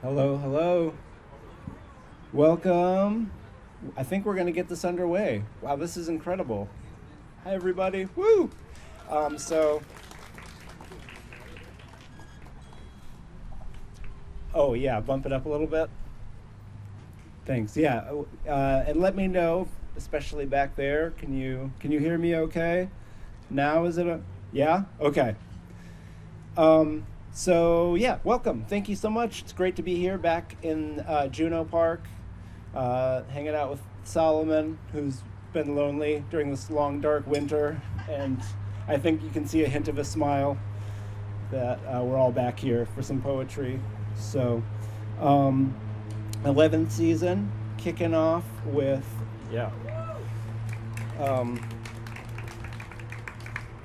Hello, hello. Welcome. I think we're going to get this underway. Wow, this is incredible. Hi, everybody. Woo! So, oh yeah, bump it up a little bit. Thanks. Yeah, and let me know, especially back there. Can you hear me? Okay. Now is it a yeah? Okay. So yeah, welcome. Thank you so much. It's great to be here back in Juneau Park, hanging out with Solomon, who's been lonely during this long, dark winter, and I think you can see a hint of a smile that we're all back here for some poetry. So, um, 11th season, kicking off with yeah. Um,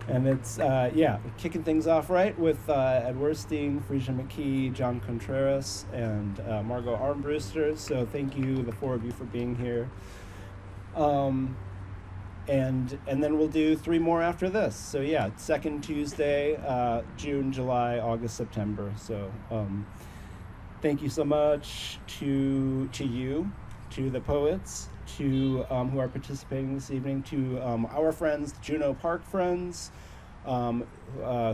And it's, kicking things off right with Ed Werstein, Freesia McKee, John Contreras, and Margot Armbruster. So thank you, the four of you, for being here. And then we'll do three more after this. So yeah, second Tuesday, June, July, August, September. So thank you so much to you, to the poets, to who are participating this evening, to our friends, Juneau Park Friends,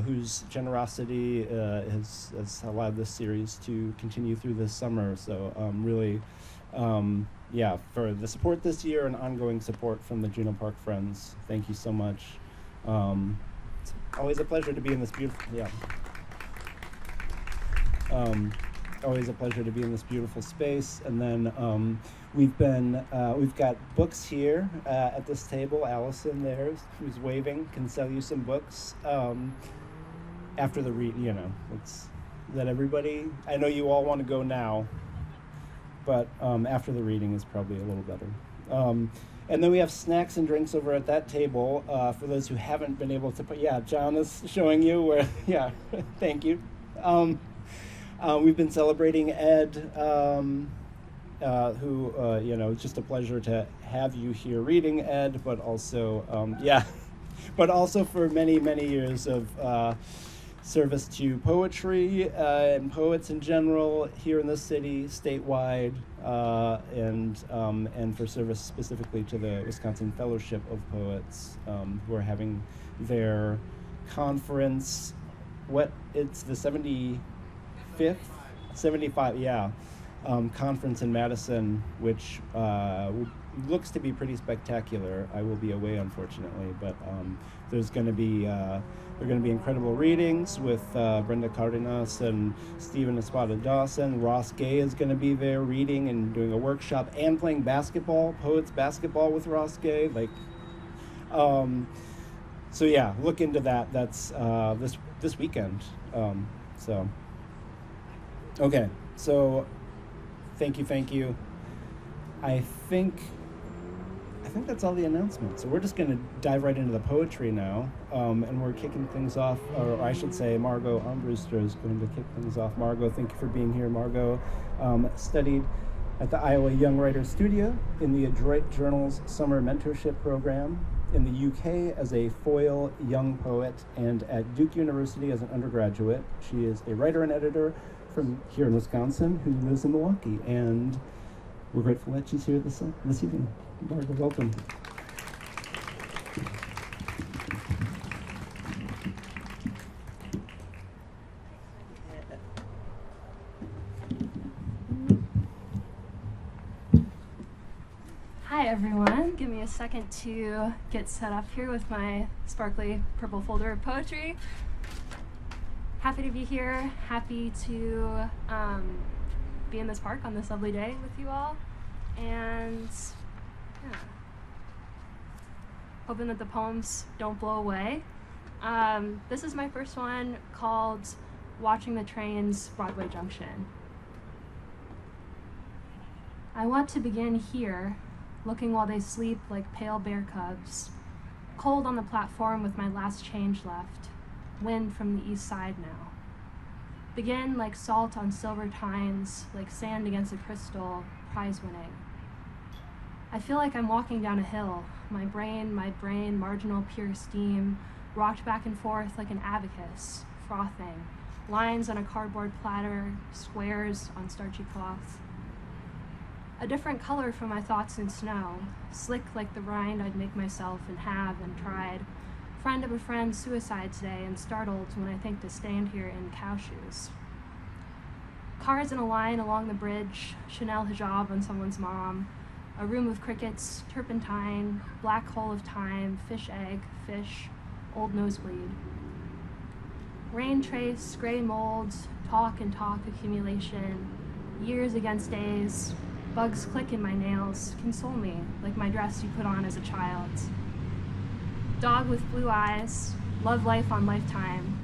whose generosity has allowed this series to continue through this summer. So really, for the support this year and ongoing support from the Juneau Park Friends, thank you so much. It's always a pleasure to be in this beautiful, always a pleasure to be in this beautiful space. And then we've got books here at this table. Allison there, who's waving, can sell you some books after the read. Is that everybody? I know you all want to go now, but after the reading is probably a little better. And then we have snacks and drinks over at that table for those who haven't been able to. John is showing you where. Yeah, thank you. We've been celebrating Ed, who, it's just a pleasure to have you here reading Ed, but also, but also for many, many years of service to poetry and poets in general here in the city, statewide, and for service specifically to the Wisconsin Fellowship of Poets, who are having their conference. It's the 75th, conference in Madison, which looks to be pretty spectacular. I will be away, unfortunately, but there's going to be incredible readings with Brenda Cardenas and Stephen Espada Dawson. Ross Gay is going to be there reading and doing a workshop and playing basketball, poets basketball with Ross Gay. So yeah, look into that. That's this weekend. Okay, so thank you. I think that's all the announcements. So we're just going to dive right into the poetry now, and we're kicking things off, or I should say Margot Armbruster is going to kick things off. Margot, thank you for being here. Margot studied at the Iowa Young Writers Studio in the Adroit Journal's Summer Mentorship Program, in the UK as a foil young poet, and at Duke University as an undergraduate. She is a writer and editor from here in Wisconsin who lives in Milwaukee, and we're grateful that she's here this evening. Margot, welcome. Hi everyone, give me a second to get set up here with my sparkly purple folder of poetry. Happy to be here, happy to be in this park on this lovely day with you all, and hoping that the poems don't blow away. This is my first one, called Watching the Trains, Broadway Junction. I want to begin here, looking while they sleep like pale bear cubs, cold on the platform with my last change left, wind from the east side now. Begin like salt on silver tines, like sand against a crystal, prize winning. I feel like I'm walking down a hill, my brain, marginal pure steam, rocked back and forth like an abacus, frothing, lines on a cardboard platter, squares on starchy cloth. A different color from my thoughts in snow, slick like the rind I'd make myself and have and tried. Friend of a friend, suicide today, and startled when I think to stand here in cow shoes. Cars in a line along the bridge, Chanel hijab on someone's mom, a room of crickets, turpentine, black hole of time, fish egg, fish, old nosebleed. Rain trace, gray molds, talk and talk accumulation, years against days, bugs click in my nails, console me like my dress you put on as a child. Dog with blue eyes, love life on lifetime,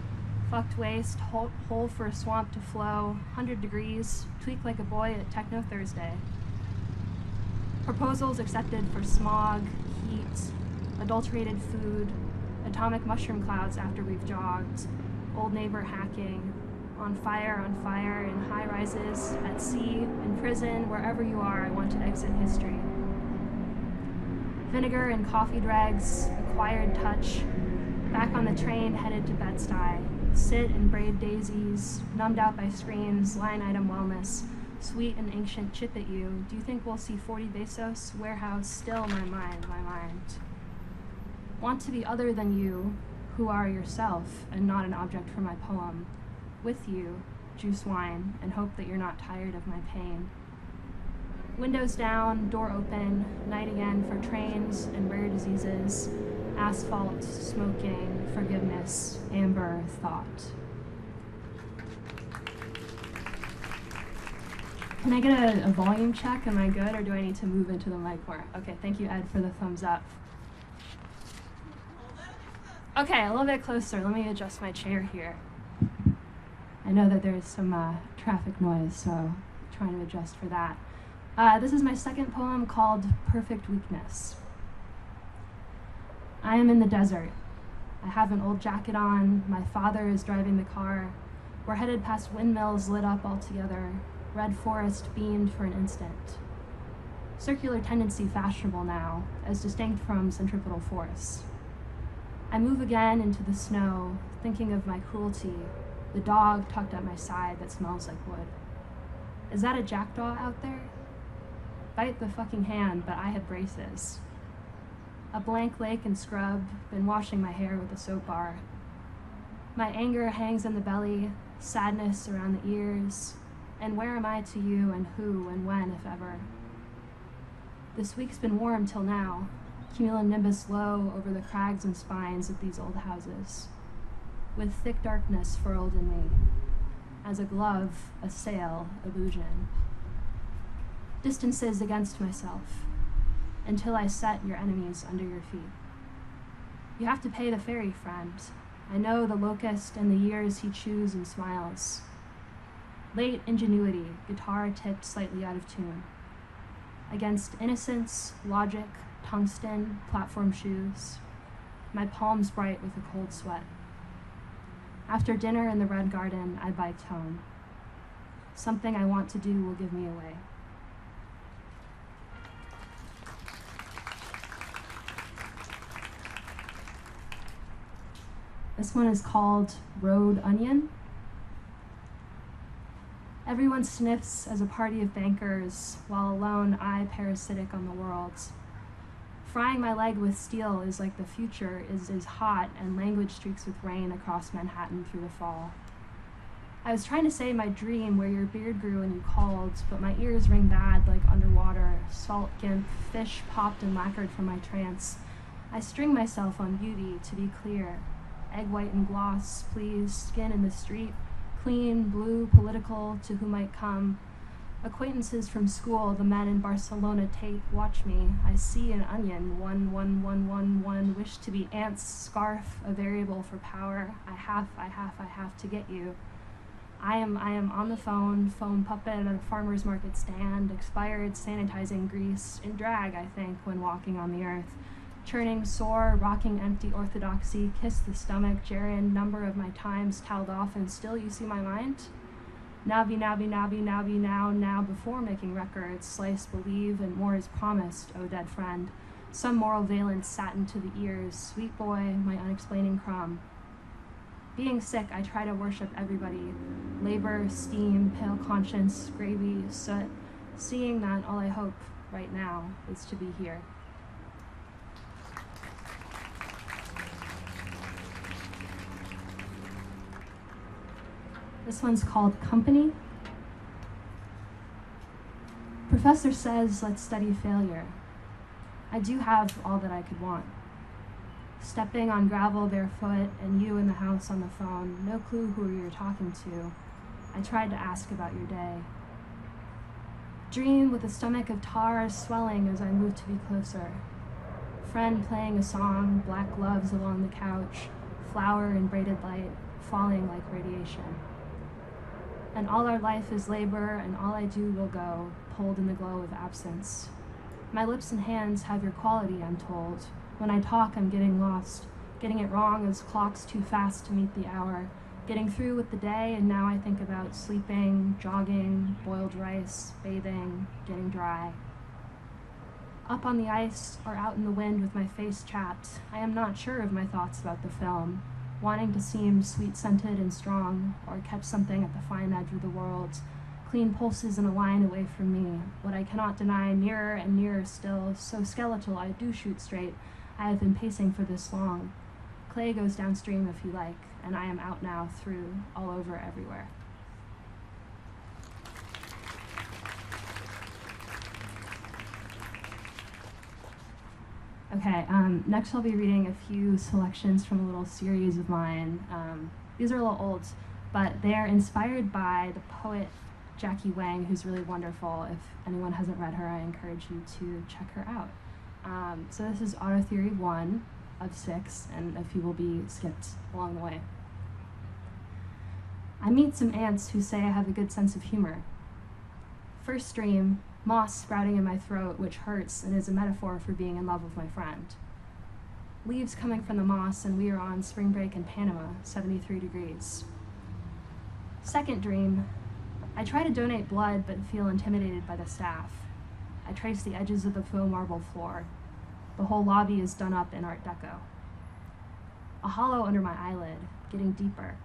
fucked waist, hole for a swamp to flow, 100 degrees, tweak like a boy at Techno Thursday. Proposals accepted for smog, heat, adulterated food, atomic mushroom clouds after we've jogged, old neighbor hacking, on fire, in high rises, at sea, in prison, wherever you are, I want to exit history. Vinegar and coffee dregs, acquired touch, back on the train headed to Bed-Stuy, sit and braid daisies, numbed out by screens, line item wellness, sweet and ancient chip at you. Do you think we'll see 40 Bezos? Warehouse, still my mind. Want to be other than you, who are yourself, and not an object for my poem. With you, juice wine, and hope that you're not tired of my pain. Windows down, door open, night again for trains and rare diseases, asphalt, smoking, forgiveness, amber, thought. Can I get a volume check? Am I good, or do I need to move into the mic more? Okay, thank you, Ed, for the thumbs up. Okay, a little bit closer. Let me adjust my chair here. I know that there's some traffic noise, so I'm trying to adjust for that. This is my second poem called Perfect Weakness. I am in the desert. I have an old jacket on. My father is driving the car. We're headed past windmills lit up altogether. Red forest beamed for an instant. Circular tendency fashionable now, as distinct from centripetal force. I move again into the snow, thinking of my cruelty, the dog tucked at my side that smells like wood. Is that a jackdaw out there? Bite the fucking hand, but I had braces. A blank lake and scrub, been washing my hair with a soap bar. My anger hangs in the belly, sadness around the ears, and where am I to you, and who, and when, if ever? This week's been warm till now, cumulonimbus low over the crags and spines of these old houses, with thick darkness furled in me, as a glove, a sail, illusion. Distances against myself, until I set your enemies under your feet. You have to pay the ferry, friend. I know the locust and the years he chews and smiles. Late ingenuity, guitar tipped slightly out of tune. Against innocence, logic, tungsten, platform shoes, my palms bright with a cold sweat. After dinner in the Red Garden, I biked home. Something I want to do will give me away. This one is called Road Onion. Everyone sniffs as a party of bankers, while alone I parasitic on the world. Frying my leg with steel is like the future is hot and language streaks with rain across Manhattan through the fall. I was trying to say my dream where your beard grew and you called, but my ears ring bad like underwater, salt gimp, fish popped and lacquered from my trance. I string myself on beauty to be clear. Egg white and gloss, please, skin in the street, clean, blue, political, to who might come. Acquaintances from school, the men in Barcelona tape, watch me. I see an onion, 11111, wish to be ants, scarf, a variable for power. I have to get you. I am on the phone, foam puppet at a farmer's market stand, expired sanitizing grease, in drag, I think, when walking on the earth. Churning sore, rocking empty orthodoxy, kiss the stomach, gerund, number of my times toweled off, and still you see my mind? Now, before making records, slice, believe, and more is promised, O dead friend. Some moral valence satin to the ears, sweet boy, my unexplaining crumb. Being sick, I try to worship everybody. Labor, steam, pale conscience, gravy, soot. Seeing that, all I hope right now is to be here. This one's called Company. Professor says, let's study failure. I do have all that I could want. Stepping on gravel barefoot and you in the house on the phone, no clue who you're talking to. I tried to ask about your day. Dream with a stomach of tar swelling as I move to be closer. Friend playing a song, black gloves along the couch, flower in braided light, falling like radiation. And all our life is labor, and all I do will go, pulled in the glow of absence. My lips and hands have your quality, I'm told. When I talk, I'm getting lost, getting it wrong as clocks too fast to meet the hour, getting through with the day, and now I think about sleeping, jogging, boiled rice, bathing, getting dry. Up on the ice or out in the wind with my face chapped, I am not sure of my thoughts about the film, wanting to seem sweet-scented and strong, or catch something at the fine edge of the world, clean pulses in a line away from me, what I cannot deny nearer and nearer still, so skeletal I do shoot straight, I have been pacing for this long. Clay goes downstream if you like, and I am out now through, all over, everywhere. Okay, next I'll be reading a few selections from a little series of mine. These are a little old, but they are inspired by the poet Jackie Wang, who's really wonderful. If anyone hasn't read her, I encourage you to check her out. So this is Auto Theory 1 of 6, and a few will be skipped along the way. I meet some ants who say I have a good sense of humor. First dream, moss sprouting in my throat, which hurts and is a metaphor for being in love with my friend. Leaves coming from the moss, and we are on spring break in Panama, 73 degrees. Second dream, I try to donate blood but feel intimidated by the staff. I trace the edges of the faux marble floor. The whole lobby is done up in Art Deco. A hollow under my eyelid, getting deeper.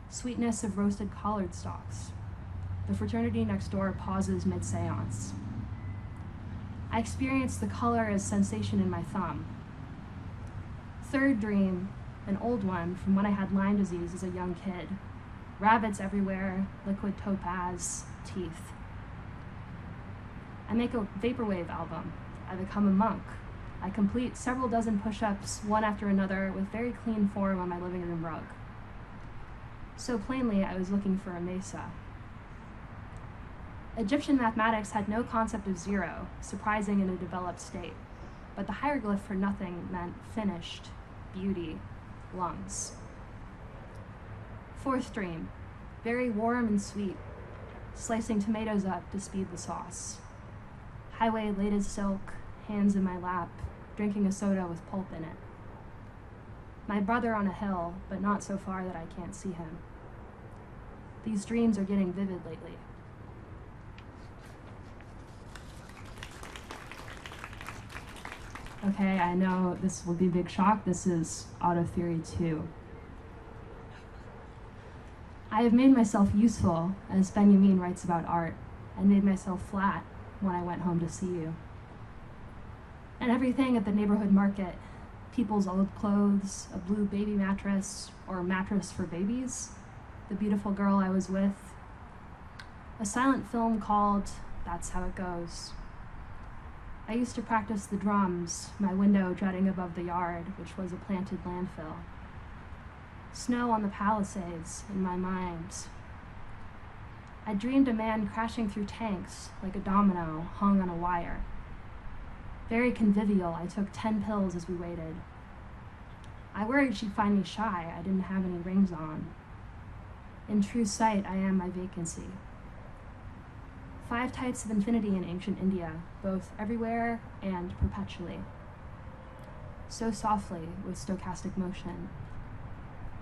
Sweetness of roasted collard stalks. The fraternity next door pauses mid-seance. I experience the color as sensation in my thumb. Third dream, an old one from when I had Lyme disease as a young kid. Rabbits everywhere, liquid topaz, teeth. I make a vaporwave album. I become a monk. I complete several dozen push-ups, one after another, with very clean form on my living room rug. So plainly, I was looking for a mesa. Egyptian mathematics had no concept of zero, surprising in a developed state, but the hieroglyph for nothing meant finished, beauty, lungs. Fourth dream, very warm and sweet, slicing tomatoes up to speed the sauce. Highway laid as silk, hands in my lap, drinking a soda with pulp in it. My brother on a hill, but not so far that I can't see him. These dreams are getting vivid lately. Okay, I know this will be a big shock. This is Auto Theory 2. I have made myself useful, as Benjamin writes about art, and made myself flat when I went home to see you. And everything at the neighborhood market, people's old clothes, a blue baby mattress, or a mattress for babies, the beautiful girl I was with, a silent film called That's How It Goes. I used to practice the drums, my window jutting above the yard, which was a planted landfill. Snow on the Palisades in my mind. I dreamed a man crashing through tanks like a domino hung on a wire. Very convivial, I took 10 pills as we waited. I worried she'd find me shy, I didn't have any rings on. In true sight, I am my vacancy. 5 types of infinity in ancient India, both everywhere and perpetually. So softly, with stochastic motion.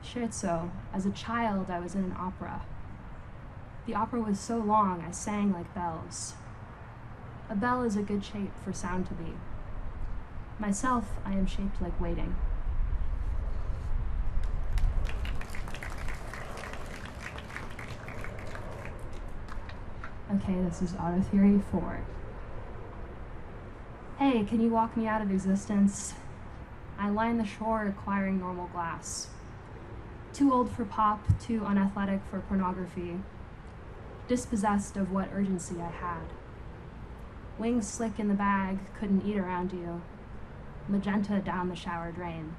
Scherzo, as a child I was in an opera. The opera was so long I sang like bells. A bell is a good shape for sound to be. Myself, I am shaped like waiting. Okay, this is Auto Theory 4. Hey, can you walk me out of existence? I line the shore acquiring normal glass. Too old for pop, too unathletic for pornography. Dispossessed of what urgency I had. Wings slick in the bag, couldn't eat around you. Magenta down the shower drain.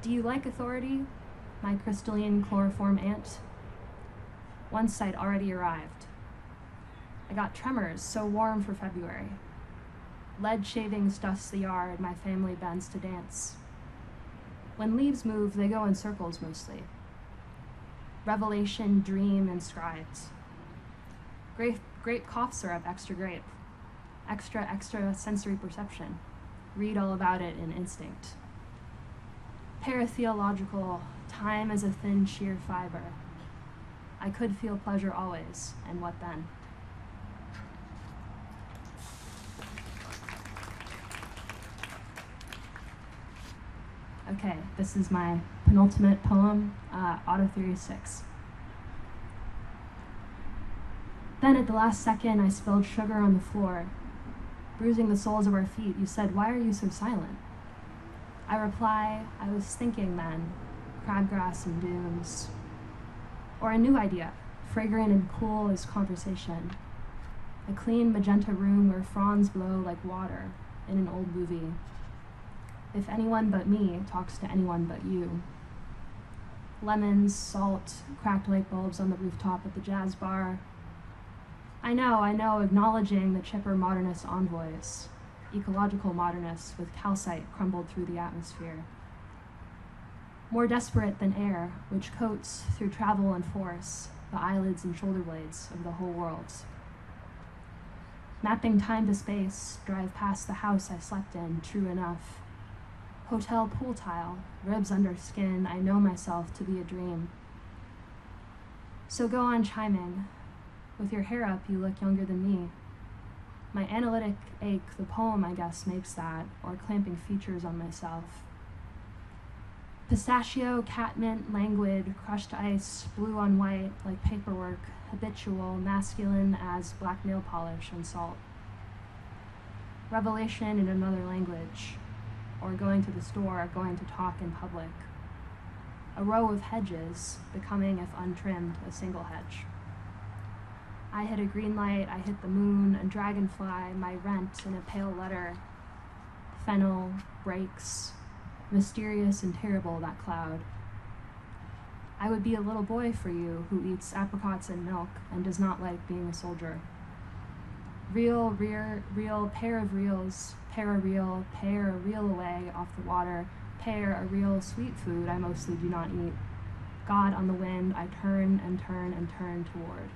Do you like authority, my crystalline chloroform aunt? Once I'd already arrived. I got tremors, so warm for February. Lead shavings dust the yard, my family bends to dance. When leaves move, they go in circles mostly. Revelation, dream, inscribed. Grape cough syrup, extra grape. Extra sensory perception. Read all about it in instinct. Paratheological, time as a thin, sheer fiber. I could feel pleasure always, and what then? Okay, this is my penultimate poem, Auto Theory 6. Then at the last second, I spilled sugar on the floor. Bruising the soles of our feet, you said, "Why are you so silent?" I reply, I was thinking then, crabgrass and dunes. Or a new idea, fragrant and cool as conversation. A clean magenta room where fronds blow like water in an old movie. If anyone but me talks to anyone but you. Lemons, salt, cracked light bulbs on the rooftop at the jazz bar. I know, acknowledging the chipper modernist envoys, ecological modernists with calcite crumbled through the atmosphere. More desperate than air, which coats, through travel and force, the eyelids and shoulder blades of the whole world. Mapping time to space, drive past the house I slept in, true enough. Hotel pool tile, ribs under skin, I know myself to be a dream. So go on chiming. With your hair up, you look younger than me. My analytic ache, the poem, I guess, makes that, or clamping features on myself. Pistachio, catmint, languid, crushed ice, blue on white, like paperwork, habitual, masculine as black nail polish and salt. Revelation in another language, or going to the store, going to talk in public. A row of hedges, becoming, if untrimmed, a single hedge. I hit a green light, I hit the moon, a dragonfly, my rent in a pale letter. Fennel, brakes, mysterious and terrible, that cloud. I would be a little boy for you who eats apricots and milk and does not like being a soldier. Real, pair of reels, pair a reel away off the water, pair a real sweet food I mostly do not eat. God on the wind, I turn and turn and turn toward.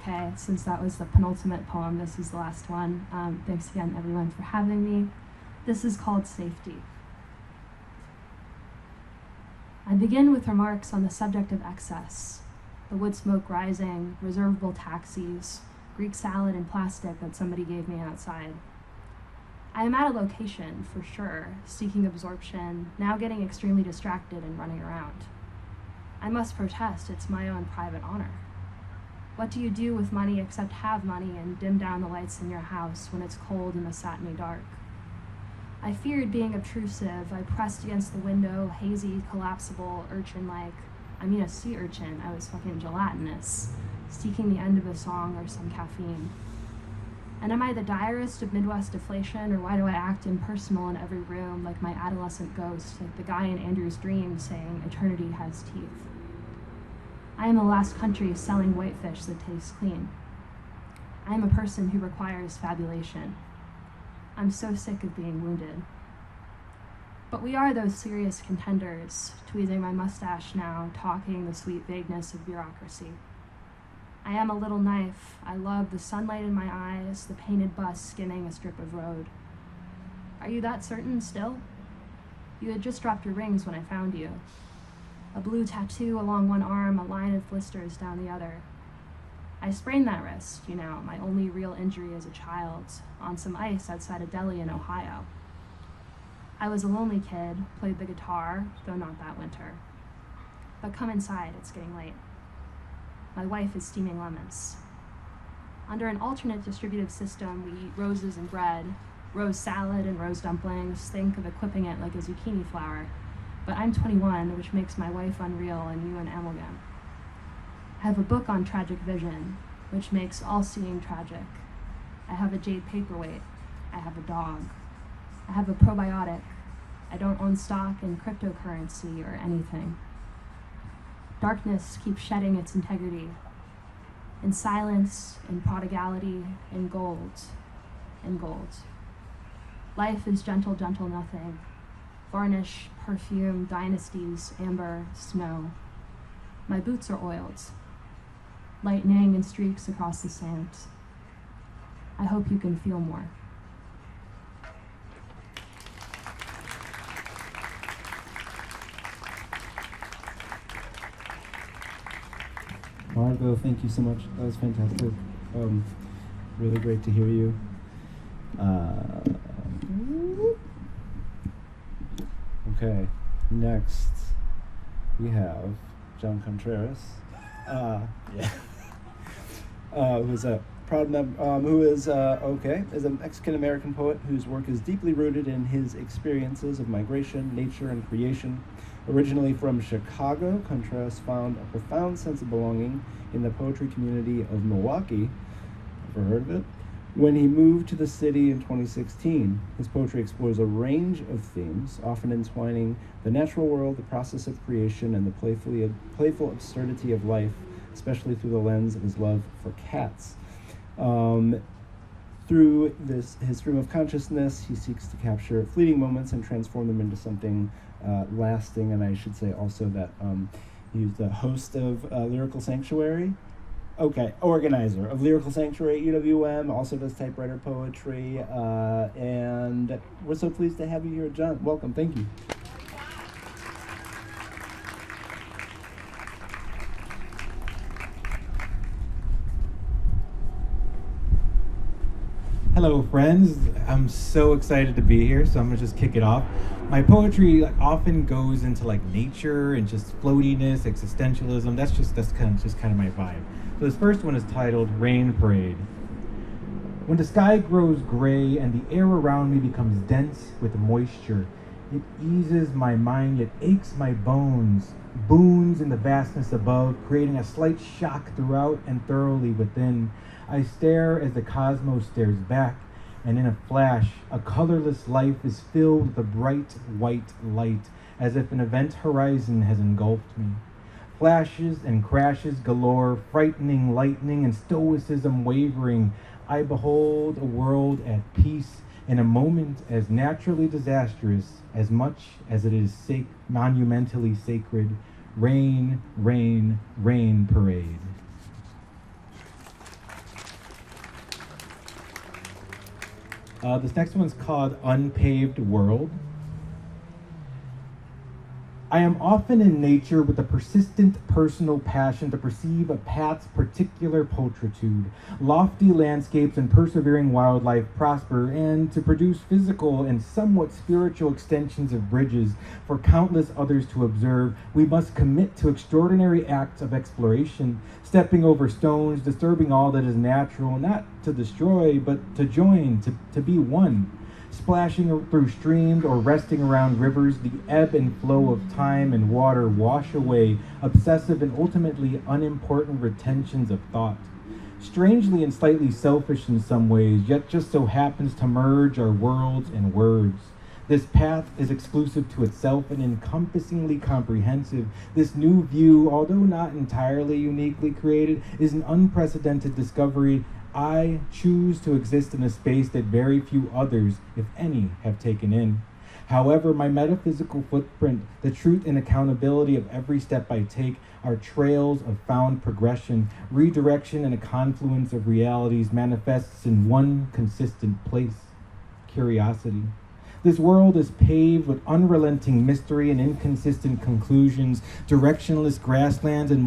Okay, since that was the penultimate poem, this is the last one. Thanks again, everyone, for having me. This is called Safety. I begin with remarks on the subject of excess, the wood smoke rising, reservable taxis, Greek salad and plastic that somebody gave me outside. I am at a location, for sure, seeking absorption, now getting extremely distracted and running around. I must protest, it's my own private honor. What do you do with money except have money and dim down the lights in your house when it's cold in the satiny dark? I feared being obtrusive. I pressed against the window, hazy, collapsible, urchin-like. I mean a sea urchin. I was fucking gelatinous, seeking the end of a song or some caffeine. And am I the direst of Midwest deflation, or why do I act impersonal in every room like my adolescent ghost, like the guy in Andrew's dream saying eternity has teeth? I am the last country selling whitefish that tastes clean. I am a person who requires fabulation. I'm so sick of being wounded. But we are those serious contenders, tweezing my mustache now, talking the sweet vagueness of bureaucracy. I am a little knife. I love the sunlight in my eyes, the painted bus skimming a strip of road. Are you that certain still? You had just dropped your rings when I found you. A blue tattoo along one arm, a line of blisters down the other. I sprained that wrist, my only real injury as a child, on some ice outside a deli in Ohio. I was a lonely kid, played the guitar, though not that winter. But come inside, it's getting late. My wife is steaming lemons. Under an alternate distributive system, we eat roses and bread, rose salad and rose dumplings, think of equipping it like a zucchini flower. But I'm 21, which makes my wife unreal and you an amalgam. I have a book on tragic vision, which makes all seeing tragic. I have a jade paperweight. I have a dog. I have a probiotic. I don't own stock in cryptocurrency or anything. Darkness keeps shedding its integrity. In silence, in prodigality, in gold, in gold. Life is gentle, gentle nothing. Varnish, perfume, dynasties, amber, snow. My boots are oiled. Lightning and streaks across the sand. I hope you can feel more. Margot, thank you so much. That was fantastic. Really great to hear you. Okay, next we have John Contreras. Who's a proud member, is a Mexican American poet whose work is deeply rooted in his experiences of migration, nature, and creation. Originally from Chicago, Contreras found a profound sense of belonging in the poetry community of Milwaukee. Ever heard of it? When he moved to the city in 2016, his poetry explores a range of themes, often entwining the natural world, the process of creation, and the playful absurdity of life, especially through the lens of his love for cats. Through his stream of consciousness, he seeks to capture fleeting moments and transform them into something lasting. And I should say also that he's the host of Lyrical Sanctuary. Organizer of Lyrical Sanctuary at UWM, also does typewriter poetry, and we're so pleased to have you here, John. Welcome, thank you. Hello, friends. I'm so excited to be here, so I'm gonna just kick it off. My poetry often goes into nature and just floatiness, existentialism. That's kind of my vibe. So this first one is titled Rain Parade. When the sky grows gray and the air around me becomes dense with moisture, it eases my mind, yet aches my bones, boons in the vastness above, creating a slight shock throughout and thoroughly within. I stare as the cosmos stares back, and in a flash, a colorless life is filled with a bright white light, as if an event horizon has engulfed me. Flashes and crashes galore, frightening lightning and stoicism wavering. I behold a world at peace in a moment as naturally disastrous as much as it is monumentally sacred. Rain, rain, rain parade. This next one's called Unpaved World. I am often in nature with a persistent personal passion to perceive a path's particular pulchritude. Lofty landscapes and persevering wildlife prosper, and to produce physical and somewhat spiritual extensions of bridges for countless others to observe, we must commit to extraordinary acts of exploration, stepping over stones, disturbing all that is natural, not to destroy, but to join, to be one. Splashing through streams or resting around rivers, the ebb and flow of time and water wash away obsessive and ultimately unimportant retentions of thought. Strangely and slightly selfish in some ways, yet just so happens to merge our worlds and words. This path is exclusive to itself and encompassingly comprehensive. This new view, although not entirely uniquely created, is an unprecedented discovery. I choose to exist in a space that very few others, if any, have taken in. However, my metaphysical footprint, the truth and accountability of every step I take, are trails of found progression, redirection, and a confluence of realities manifests in one consistent place: curiosity. This world is paved with unrelenting mystery and inconsistent conclusions, directionless grasslands and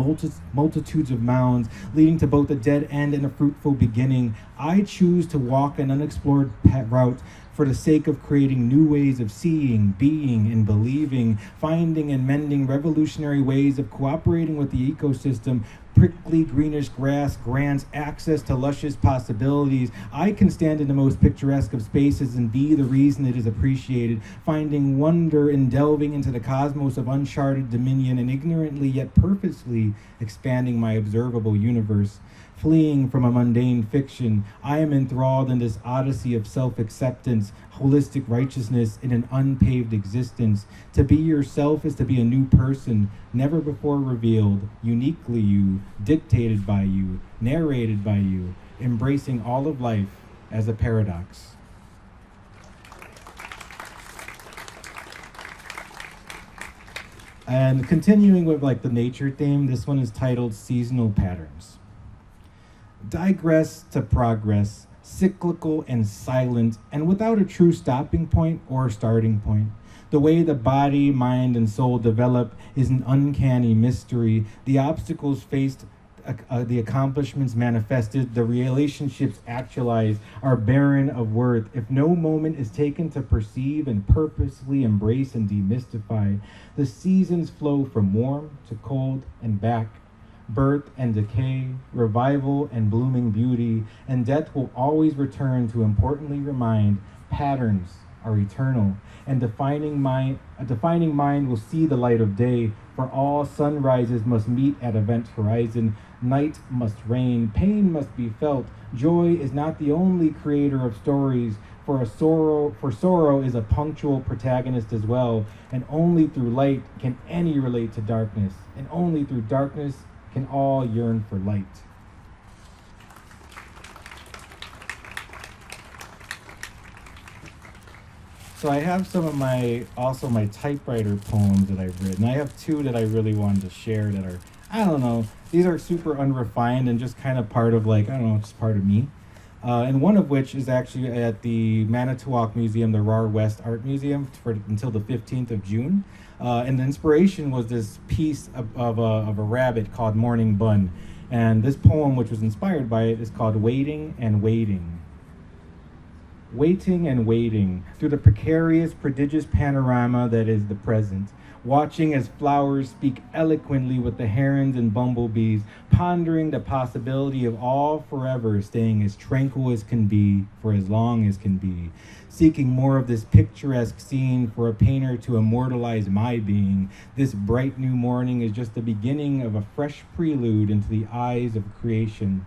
multitudes of mounds, leading to both a dead end and a fruitful beginning. I choose to walk an unexplored route, for the sake of creating new ways of seeing, being, and believing, finding and mending revolutionary ways of cooperating with the ecosystem. Prickly greenish grass grants access to luscious possibilities. I can stand in the most picturesque of spaces and be the reason it is appreciated, finding wonder in delving into the cosmos of uncharted dominion and ignorantly yet purposely expanding my observable universe. Fleeing from a mundane fiction, I am enthralled in this odyssey of self-acceptance, holistic righteousness in an unpaved existence. To be yourself is to be a new person, never before revealed, uniquely you, dictated by you, narrated by you, embracing all of life as a paradox. And continuing with like the nature theme, this one is titled Seasonal Patterns. Digress to progress, cyclical and silent, and without a true stopping point or starting point. The way the body, mind, and soul develop is an uncanny mystery. The obstacles faced, the accomplishments manifested, the relationships actualized are barren of worth if no moment is taken to perceive and purposely embrace and demystify. The seasons flow from warm to cold and back. Birth and decay, revival and blooming beauty, and death will always return to importantly remind patterns are eternal, and a defining mind will see the light of day, for all sunrises must meet at event horizon, night must reign, pain must be felt, joy is not the only creator of stories, for sorrow is a punctual protagonist as well, and only through light can any relate to darkness, and only through darkness can all yearn for light. So I have some of my typewriter poems that I've written. I have two that I really wanted to share that are, I don't know, these are super unrefined and just kind of part of like, I don't know, just part of me. And one of which is actually at the Manitowoc Museum, the Rar West Art Museum, until the 15th of June. And the inspiration was this piece of a rabbit called Morning Bun. And this poem, which was inspired by it, is called Waiting and Waiting. Waiting and waiting through the precarious, prodigious panorama that is the present. Watching as flowers speak eloquently with the herons and bumblebees, pondering the possibility of all forever staying as tranquil as can be for as long as can be, seeking more of this picturesque scene for a painter to immortalize my being. This bright new morning is just the beginning of a fresh prelude into the eyes of creation,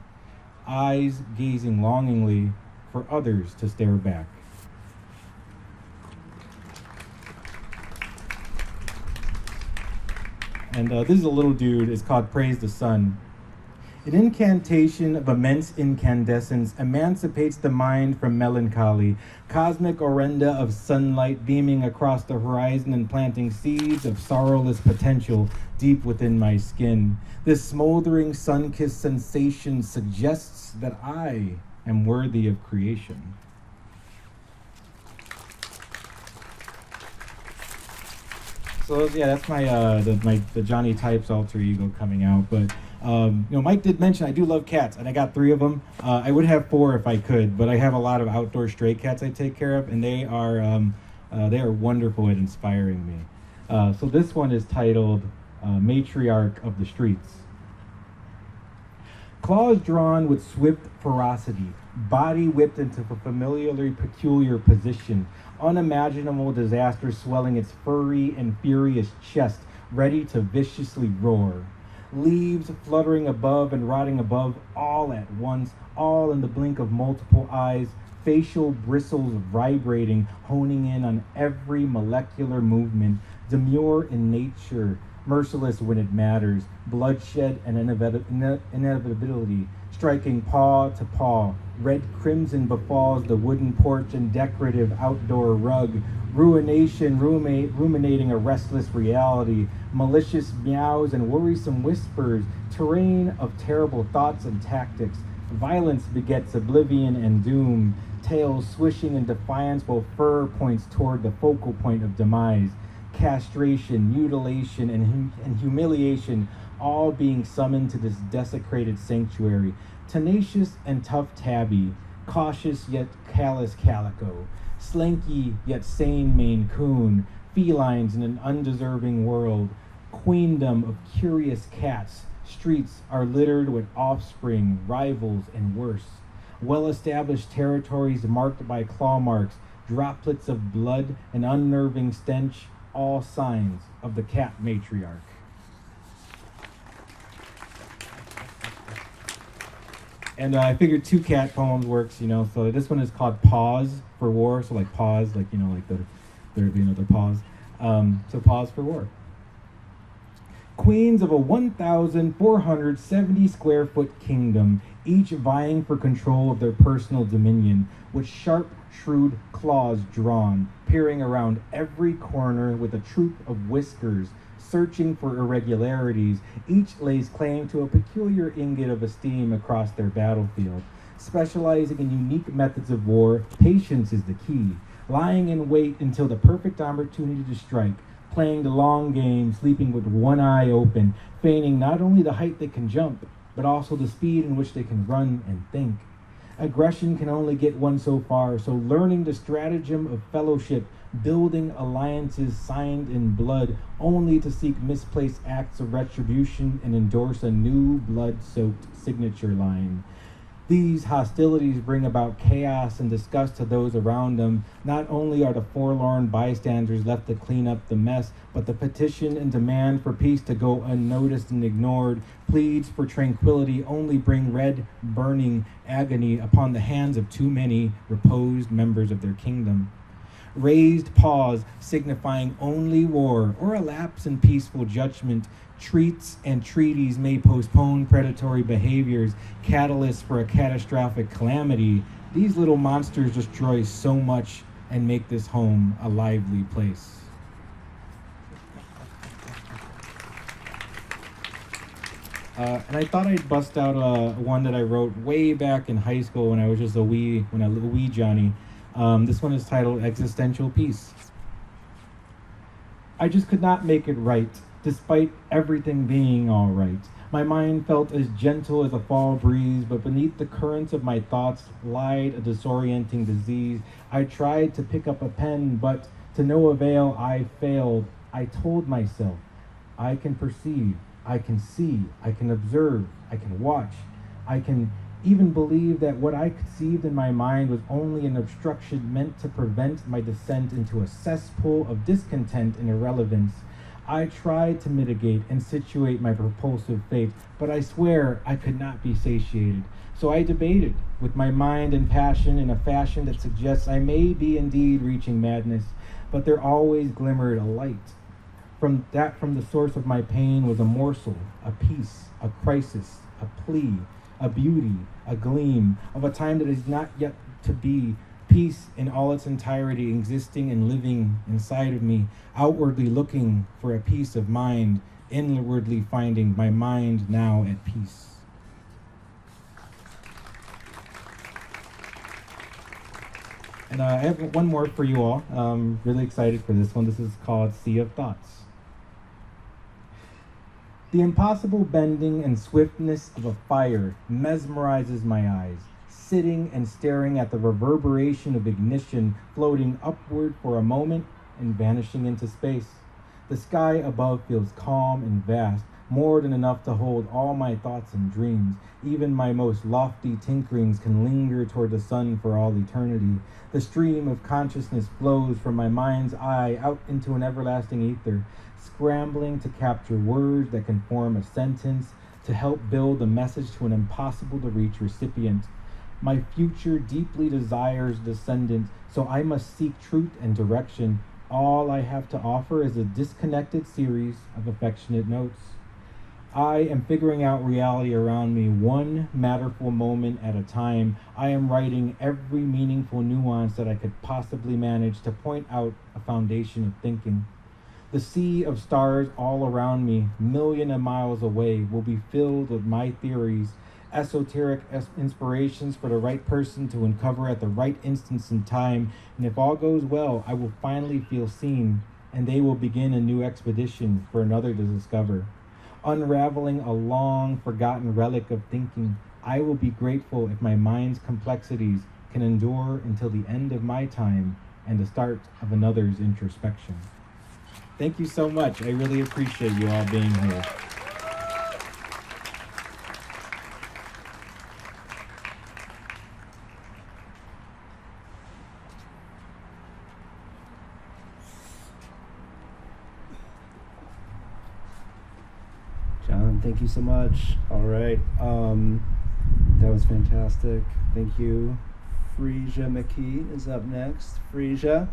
eyes gazing longingly for others to stare back. And this is a little dude. It's called Praise the Sun. An incantation of immense incandescence emancipates the mind from melancholy, cosmic orenda of sunlight beaming across the horizon and planting seeds of sorrowless potential deep within my skin. This smoldering sun-kissed sensation suggests that I am worthy of creation. So yeah, that's my the Johnny Types alter ego coming out. But Mike did mention I do love cats, and I got 3 of them. I would have 4 if I could, but I have a lot of outdoor stray cats I take care of, and they are wonderful at inspiring me. So this one is titled Matriarch of the Streets. Claws drawn with swift ferocity, body whipped into a familiarly peculiar position, unimaginable disaster swelling its furry and furious chest, ready to viciously roar. Leaves fluttering above and rotting above, all at once, all in the blink of multiple eyes, facial bristles vibrating, honing in on every molecular movement, demure in nature, merciless when it matters, bloodshed and inevitability, striking paw to paw. Red crimson befalls the wooden porch and decorative outdoor rug. Ruination ruminating a restless reality. Malicious meows and worrisome whispers. Terrain of terrible thoughts and tactics. Violence begets oblivion and doom. Tails swishing in defiance while fur points toward the focal point of demise. Castration, mutilation, and humiliation, all being summoned to this desecrated sanctuary. Tenacious and tough tabby, cautious yet callous calico, Slinky yet sane Maine Coon, felines in an undeserving world, queendom of curious cats, streets are littered with offspring, rivals, and worse. Well-established territories marked by claw marks, droplets of blood, and unnerving stench, all signs of the cat matriarch. And I figured 2 cat poems works, so this one is called Pause for War, so like pause, like, like their pause. So Pause for War. Queens of a 1,470 square foot kingdom, each vying for control of their personal dominion, with sharp, shrewd claws drawn, peering around every corner with a troop of whiskers, searching for irregularities, each lays claim to a peculiar ingot of esteem across their battlefield. Specializing in unique methods of war, patience is the key, lying in wait until the perfect opportunity to strike, playing the long game, sleeping with one eye open, feigning not only the height they can jump, but also the speed in which they can run and think. Aggression can only get one so far, so learning the stratagem of fellowship, building alliances signed in blood, only to seek misplaced acts of retribution and endorse a new blood-soaked signature line. These hostilities bring about chaos and disgust to those around them. Not only are the forlorn bystanders left to clean up the mess, but the petition and demand for peace to go unnoticed and ignored, pleads for tranquility only bring red, burning agony upon the hands of too many reposed members of their kingdom. Raised paws signifying only war or a lapse in peaceful judgment. Treats and treaties may postpone predatory behaviors, catalysts for a catastrophic calamity. These little monsters destroy so much and make this home a lively place. And I thought I'd bust out one that I wrote way back in high school when I was just a wee Johnny. This one is titled Existential Peace. I just could not make it right, despite everything being all right. My mind felt as gentle as a fall breeze, but beneath the currents of my thoughts lied a disorienting disease. I tried to pick up a pen, but to no avail I failed. I told myself, I can perceive, I can see, I can observe, I can watch, I can even believe that what I conceived in my mind was only an obstruction meant to prevent my descent into a cesspool of discontent and irrelevance. I tried to mitigate and situate my propulsive fate, but I swear I could not be satiated. So I debated with my mind and passion in a fashion that suggests I may be indeed reaching madness, but there always glimmered a light. From the source of my pain was a morsel, a piece, a crisis, a plea, a beauty, a gleam of a time that is not yet to be, peace in all its entirety existing and living inside of me, outwardly looking for a peace of mind, inwardly finding my mind now at peace. And I have one more for you all. Really excited for this one. This is called Sea of Thoughts. The impossible bending and swiftness of a fire mesmerizes my eyes, sitting and staring at the reverberation of ignition floating upward for a moment and vanishing into space. The sky above feels calm and vast, more than enough to hold all my thoughts and dreams. Even my most lofty tinkerings can linger toward the sun for all eternity. The stream of consciousness flows from my mind's eye out into an everlasting ether, scrambling to capture words that can form a sentence, to help build a message to an impossible-to-reach recipient. My future deeply desires descendant, so I must seek truth and direction. All I have to offer is a disconnected series of affectionate notes. I am figuring out reality around me one matterful moment at a time. I am writing every meaningful nuance that I could possibly manage to point out a foundation of thinking. The sea of stars all around me, millions of miles away, will be filled with my theories, esoteric inspirations for the right person to uncover at the right instance in time. And if all goes well, I will finally feel seen, and they will begin a new expedition for another to discover. Unraveling a long forgotten relic of thinking, I will be grateful if my mind's complexities can endure until the end of my time and the start of another's introspection. Thank you so much. I really appreciate you all being here. John, thank you so much. All right. That was fantastic. Thank you. Freesia McKee is up next. Freesia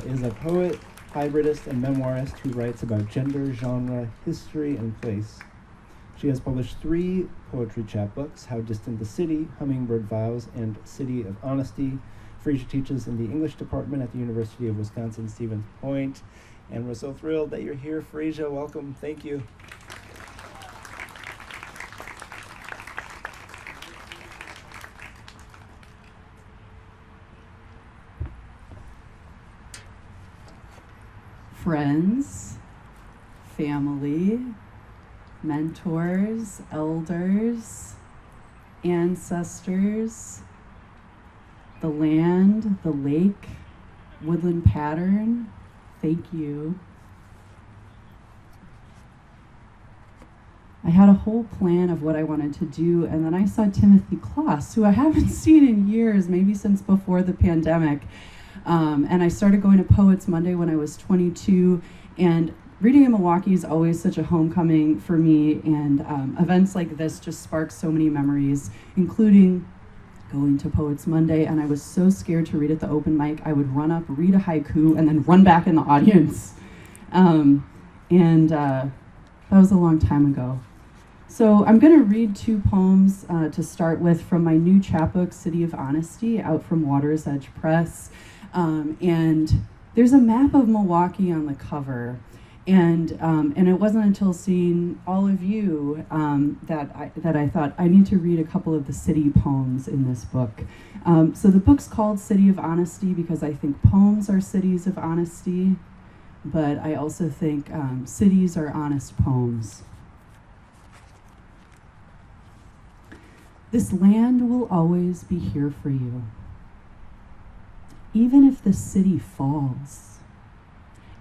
is a poet, hybridist, and memoirist who writes about gender, genre, history, and place. She has published 3 poetry chapbooks, How Distant the City, Hummingbird Vows, and City of Honesty. Freesia teaches in the English department at the University of Wisconsin-Stevens Point. And we're so thrilled that you're here, Freesia. Welcome. Thank you. Friends, family, mentors, elders, ancestors, the land, the lake, woodland pattern, thank you. I had a whole plan of what I wanted to do, and then I saw Timothy Kloss, who I haven't seen in years, maybe since before the pandemic. And I started going to Poets Monday when I was 22, and reading in Milwaukee is always such a homecoming for me, and events like this just spark so many memories, including going to Poets Monday, and I was so scared to read at the open mic, I would run up, read a haiku, and then run back in the audience. That was a long time ago. So I'm going to read 2 poems to start with from my new chapbook, City of Honesty, out from Water's Edge Press. And there's a map of Milwaukee on the cover. And it wasn't until seeing all of you that I thought I need to read a couple of the city poems in this book. So the book's called City of Honesty because I think poems are cities of honesty, but I also think cities are honest poems. This land will always be here for you, even if the city falls,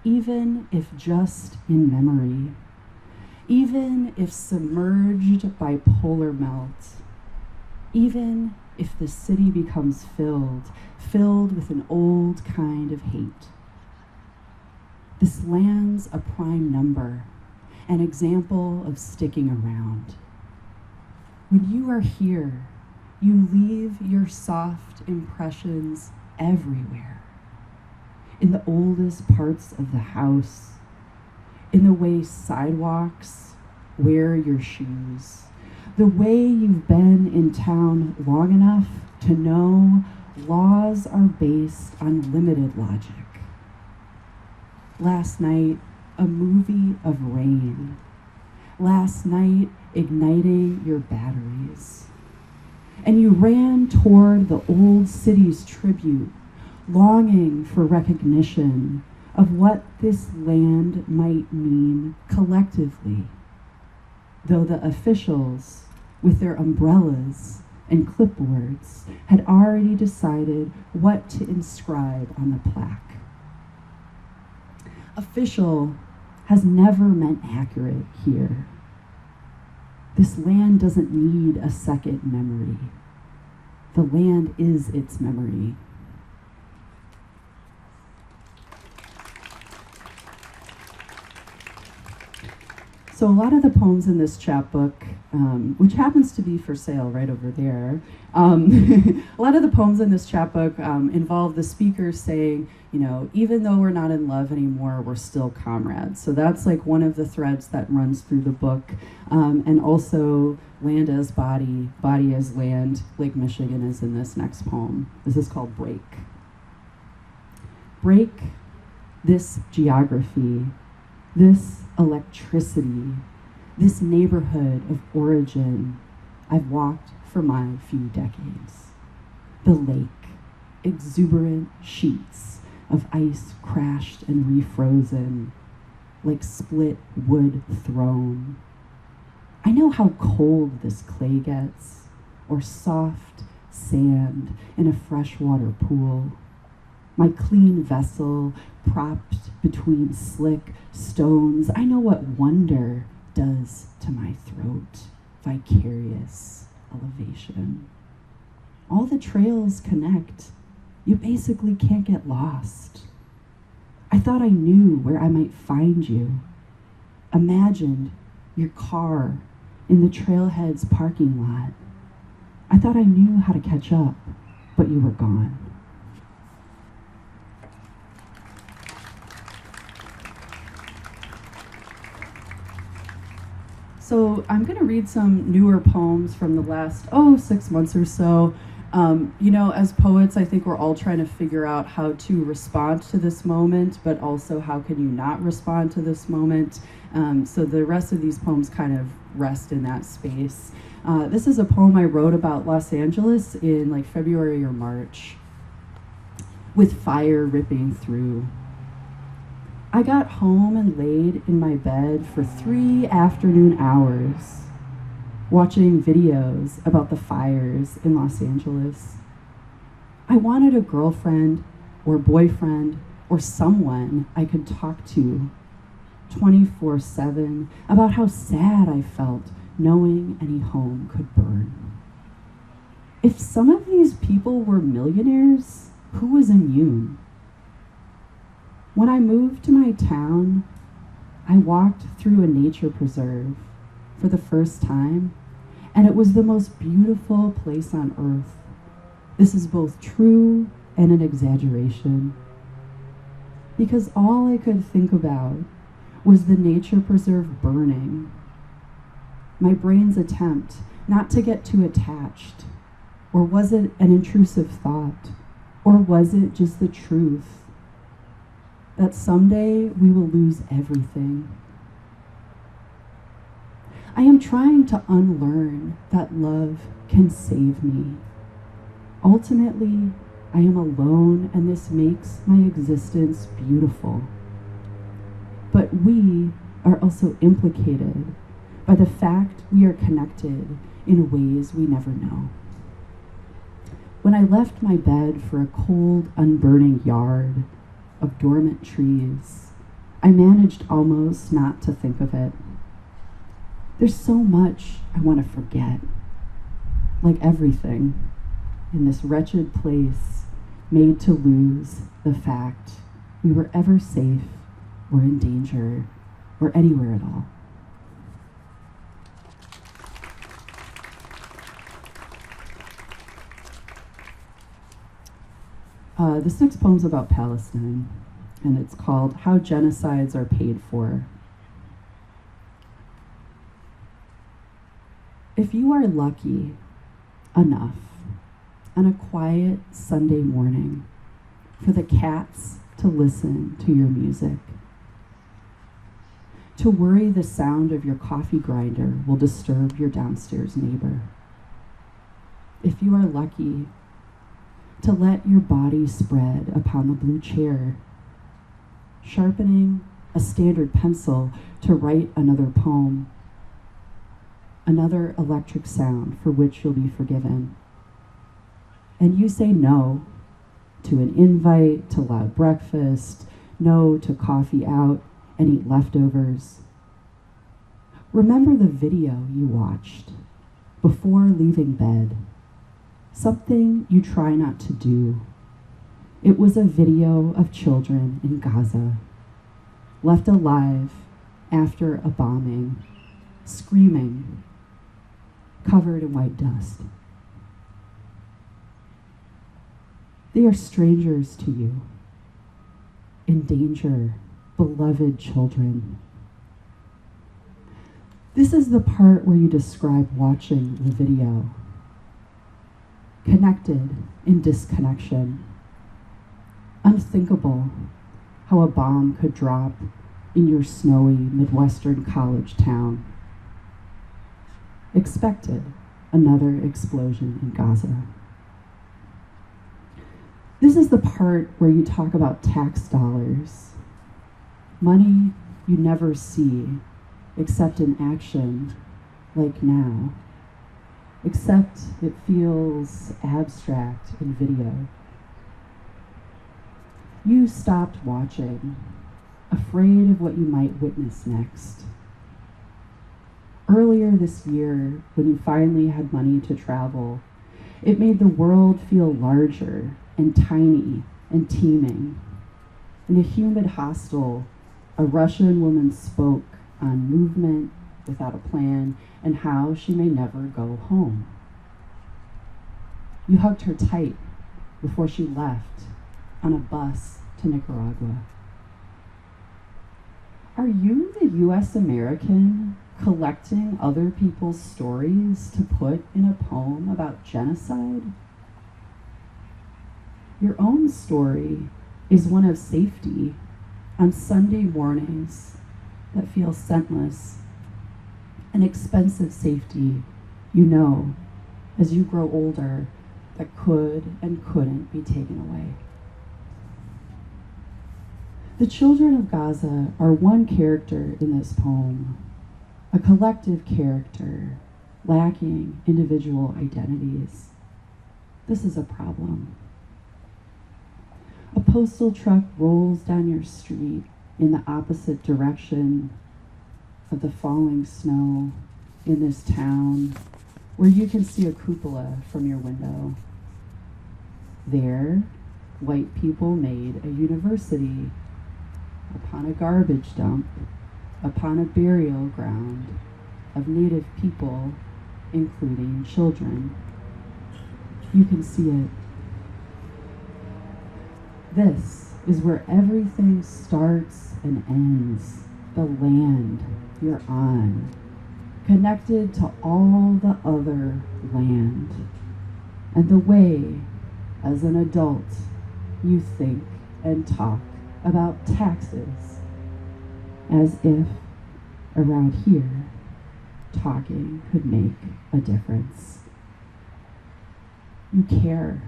even if just in memory, even if submerged by polar melt, even if the city becomes filled with an old kind of hate. This land's a prime number, an example of sticking around. When you are here, you leave your soft impressions everywhere. In the oldest parts of the house, in the way sidewalks wear your shoes, the way you've been in town long enough to know laws are based on limited logic. Last night, a movie of rain. Last night, igniting your batteries. And you ran toward the old city's tribute, longing for recognition of what this land might mean collectively, though the officials, with their umbrellas and clipboards, had already decided what to inscribe on the plaque. Official has never meant accurate here. This land doesn't need a second memory. The land is its memory. So a lot of the poems in this chapbook, which happens to be for sale right over there, a lot of the poems in this chapbook involve the speaker saying, you know, even though we're not in love anymore, we're still comrades. So that's like one of the threads that runs through the book. And also land as body, body as land. Lake Michigan is in this next poem. This is called Break. Break this geography, this electricity, this neighborhood of origin I've walked for my few decades. The lake, exuberant sheets of ice crashed and refrozen, like split wood thrown. I know how cold this clay gets, or soft sand in a freshwater pool. my clean vessel propped between slick stones. I know what wonder does to my throat, vicarious elevation. All the trails connect. You basically can't get lost. I thought I knew where I might find you. Imagined your car in the trailhead's parking lot. I thought I knew how to catch up, but you were gone. So I'm going to read some newer poems from the last, 6 months or so. As poets, I think we're all trying to figure out how to respond to this moment, but also how can you not respond to this moment. So the rest of these poems kind of rest in that space. This is a poem I wrote about Los Angeles in like February or March, with fire ripping through. I got home and laid in my bed for 3 afternoon hours, watching videos about the fires in Los Angeles. I wanted a girlfriend or boyfriend or someone I could talk to 24/7 about how sad I felt knowing any home could burn. If some of these people were millionaires, who was immune? When I moved to my town, I walked through a nature preserve for the first time, and it was the most beautiful place on earth. This is both true and an exaggeration, because all I could think about was the nature preserve burning. My brain's attempt not to get too attached, or was it an intrusive thought, or was it just the truth that someday we will lose everything? I am trying to unlearn that love can save me. Ultimately, I am alone, and this makes my existence beautiful. But we are also implicated by the fact we are connected in ways we never know. When I left my bed for a cold, unburning yard of dormant trees, I managed almost not to think of it. There's so much I want to forget, like everything in this wretched place made to lose the fact we were ever safe or in danger or anywhere at all. This next poem's about Palestine, and it's called How Genocides Are Paid For. If you are lucky enough on a quiet Sunday morning for the cats to listen to your music, to worry the sound of your coffee grinder will disturb your downstairs neighbor, if you are lucky to let your body spread upon the blue chair, sharpening a standard pencil to write another poem, another electric sound for which you'll be forgiven, and you say no to an invite to loud breakfast, no to coffee out, and eat leftovers. Remember the video you watched before leaving bed, something you try not to do. It was a video of children in Gaza, left alive after a bombing, screaming, covered in white dust. They are strangers to you, in danger, beloved children. This is the part where you describe watching the video. Connected in disconnection. Unthinkable how a bomb could drop in your snowy Midwestern college town. Expected another explosion in Gaza. This is the part where you talk about tax dollars. Money you never see except in action, like now. Except it feels abstract in video. You stopped watching, afraid of what you might witness next. Earlier this year, when you finally had money to travel, it made the world feel larger and tiny and teeming. In a humid hostel, a Russian woman spoke on movement without a plan and how she may never go home. You hugged her tight before she left on a bus to Nicaragua. Are you the US American collecting other people's stories to put in a poem about genocide? Your own story is one of safety on Sunday mornings that feel scentless, an expensive safety you know as you grow older that could and couldn't be taken away. The children of Gaza are one character in this poem, a collective character lacking individual identities. This is a problem. A postal truck rolls down your street in the opposite direction of the falling snow in this town where you can see a cupola from your window. There, white people made a university upon a garbage dump, upon a burial ground of Native people, including children. You can see it. This is where everything starts and ends, the land you're on, connected to all the other land, and the way, as an adult, you think and talk about taxes, as if around here talking could make a difference. You care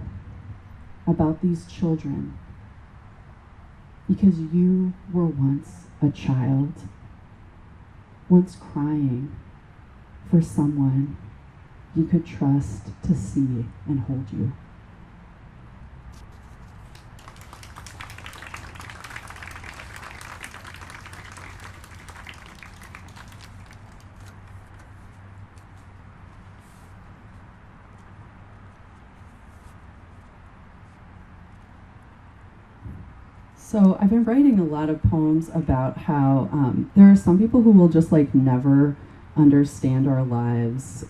about these children because you were once a child, once crying for someone you could trust to see and hold you. So I've been writing a lot of poems about how there are some people who will just like never understand our lives.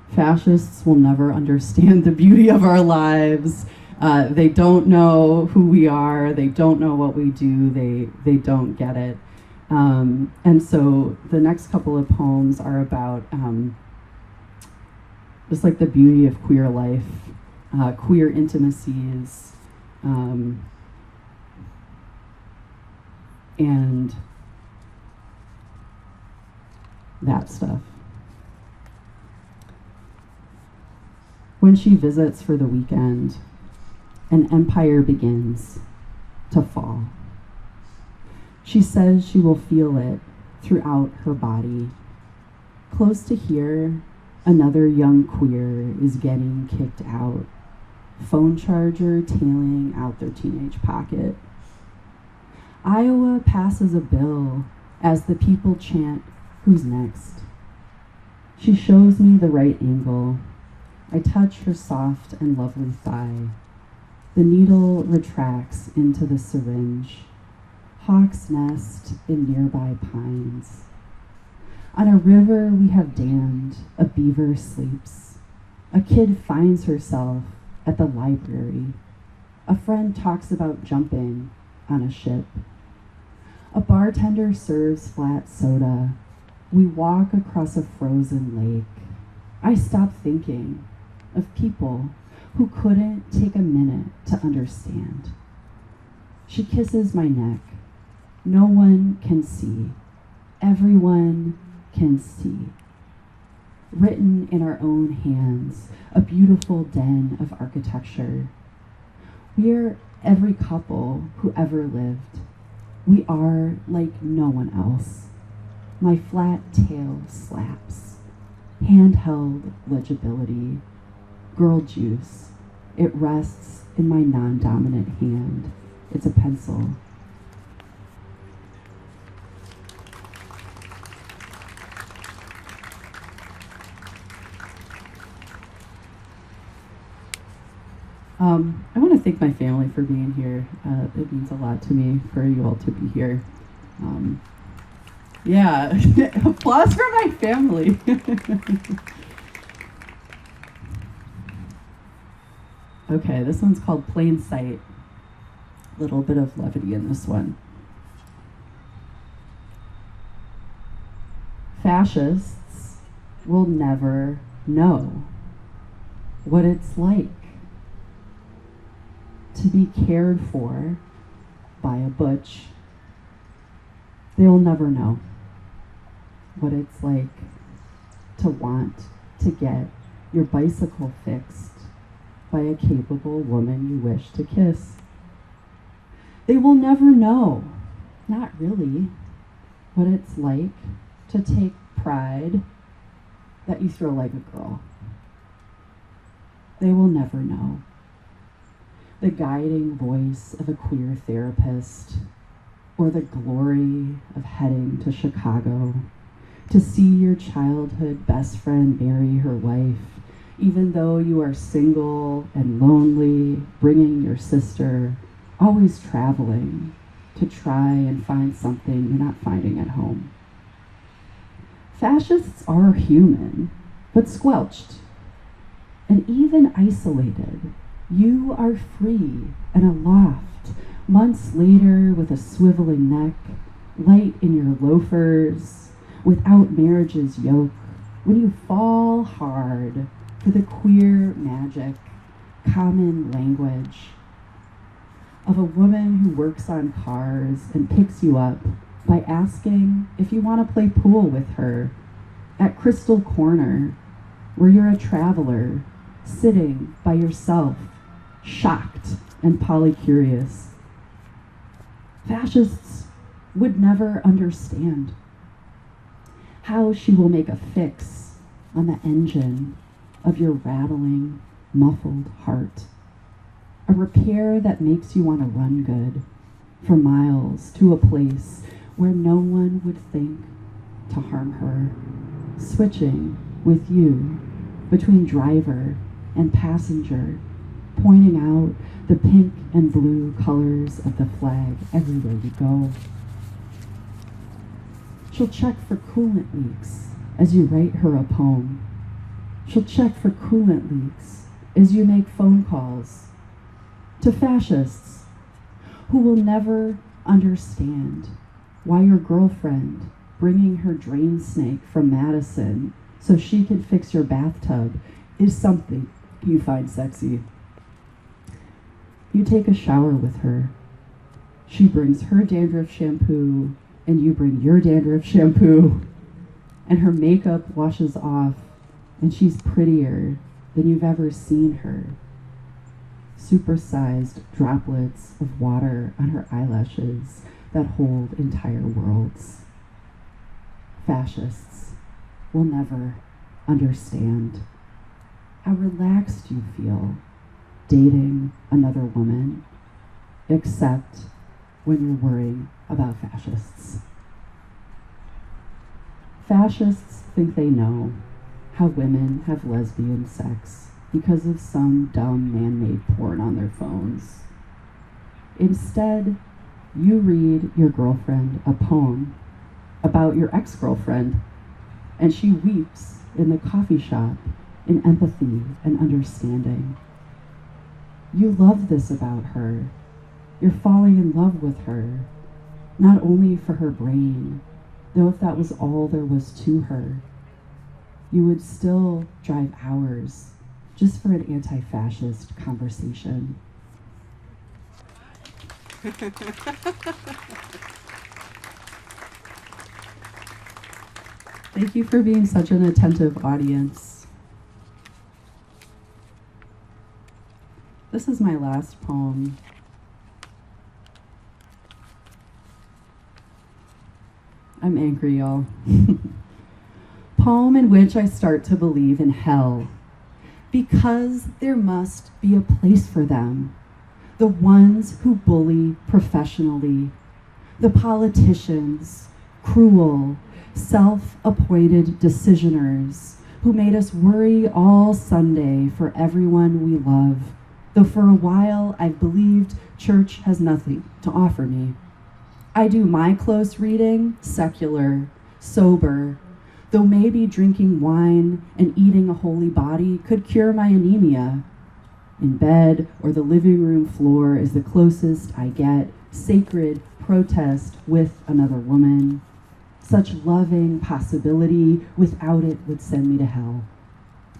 Fascists will never understand the beauty of our lives. They don't know who we are. They don't know what we do. They don't get it. And so the next couple of poems are about just like the beauty of queer life, queer intimacies, and that stuff. When she visits for the weekend, an empire begins to fall. She says she will feel it throughout her body. Close to here, another young queer is getting kicked out, phone charger tailing out their teenage pocket. Iowa passes a bill as the people chant, "Who's next?" She shows me the right angle. I touch her soft and lovely thigh. The needle retracts into the syringe. Hawks nest in nearby pines. On a river we have dammed, a beaver sleeps. A kid finds herself at the library. A friend talks about jumping on a ship. A bartender serves flat soda. We walk across a frozen lake. I stop thinking of people who couldn't take a minute to understand. She kisses my neck. No one can see. Everyone can see. Written in our own hands, a beautiful den of architecture. We're every couple who ever lived. We are like no one else. My flat tail slaps. Handheld legibility. Girl juice. It rests in my non-dominant hand. it's a pencil. I want to thank my family for being here. It means a lot to me for you all to be here. Yeah, applause for my family. Okay, this one's called Plain Sight. A little bit of levity in this one. Fascists will never know what it's like to be cared for by a butch. They'll never know what it's like to want to get your bicycle fixed by a capable woman you wish to kiss. They will never know, not really, what it's like to take pride that you throw like a girl. They will never know the guiding voice of a queer therapist, or the glory of heading to Chicago to see your childhood best friend marry her wife, even though you are single and lonely, bringing your sister, always traveling to try and find something you're not finding at home. Fascists are human, but squelched, and even isolated. You are free and aloft, months later with a swiveling neck, light in your loafers, without marriage's yoke, when you fall hard for the queer magic, common language of a woman who works on cars and picks you up by asking if you want to play pool with her at Crystal Corner, where you're a traveler sitting by yourself, shocked and polycurious. Fascists would never understand how she will make a fix on the engine of your rattling, muffled heart. A repair that makes you want to run good for miles to a place where no one would think to harm her, switching with you between driver and passenger, pointing out the pink and blue colors of the flag everywhere you go. She'll check for coolant leaks as you write her a poem. She'll check for coolant leaks as you make phone calls to fascists who will never understand why your girlfriend bringing her drain snake from Madison so she can fix your bathtub is something you find sexy. You take a shower with her. She brings her dandruff shampoo and you bring your dandruff shampoo, and her makeup washes off and she's prettier than you've ever seen her. Supersized droplets of water on her eyelashes that hold entire worlds. Fascists will never understand how relaxed you feel dating another woman, except when you're worrying about fascists. Fascists think they know how women have lesbian sex because of some dumb man-made porn on their phones. Instead, you read your girlfriend a poem about your ex-girlfriend, and she weeps in the coffee shop in empathy and understanding. You love this about her. You're falling in love with her, not only for her brain, though if that was all there was to her, you would still drive hours just for an anti-fascist conversation. Thank you for being such an attentive audience. This is my last poem. I'm angry, y'all. Poem in which I start to believe in hell, because there must be a place for them, the ones who bully professionally, the politicians, cruel, self-appointed decisioners who made us worry all Sunday for everyone we love, though for a while I've believed church has nothing to offer me. I do my close reading, secular, sober, though maybe drinking wine and eating a holy body could cure my anemia. In bed or the living room floor is the closest I get sacred protest with another woman. Such loving possibility, without it would send me to hell.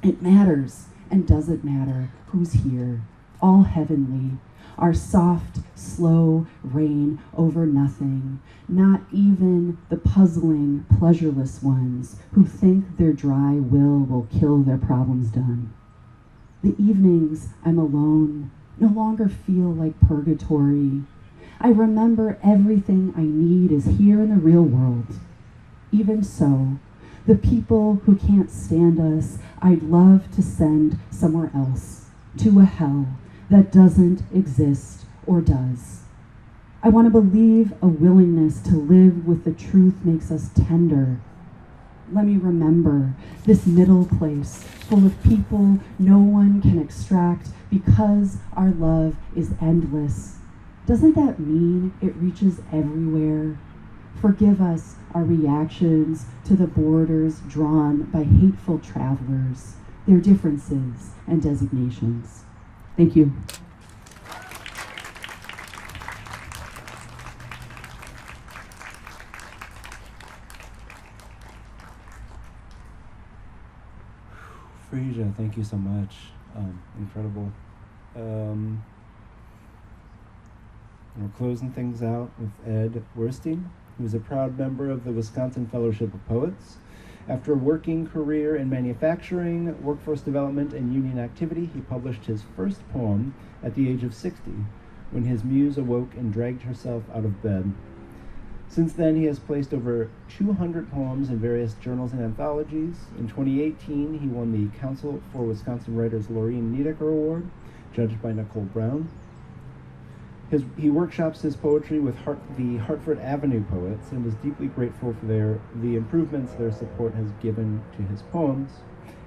It matters, and does it matter who's here, all heavenly, our soft, slow rain over nothing, not even the puzzling, pleasureless ones who think their dry will kill their problems done. The evenings I'm alone no longer feel like purgatory. I remember everything I need is here in the real world. Even so, the people who can't stand us, I'd love to send somewhere else, to a hell that doesn't exist or does. I want to believe a willingness to live with the truth makes us tender. Let me remember this middle place full of people no one can extract because our love is endless. Doesn't that mean it reaches everywhere? Forgive us our reactions to the borders drawn by hateful travelers, their differences and designations. Thank you. Freesia, thank you so much. Incredible. And we're closing things out with Ed Werstein, who is a proud member of the Wisconsin Fellowship of Poets. After a working career in manufacturing, workforce development, and union activity, he published his first poem at the age of 60, when his muse awoke and dragged herself out of bed. Since then, he has placed over 200 poems in various journals and anthologies. In 2018, he won the Council for Wisconsin Writers Laureen Niedecker Award, judged by Nicole Brown. He workshops his poetry with the Hartford Avenue Poets and is deeply grateful for the improvements their support has given to his poems.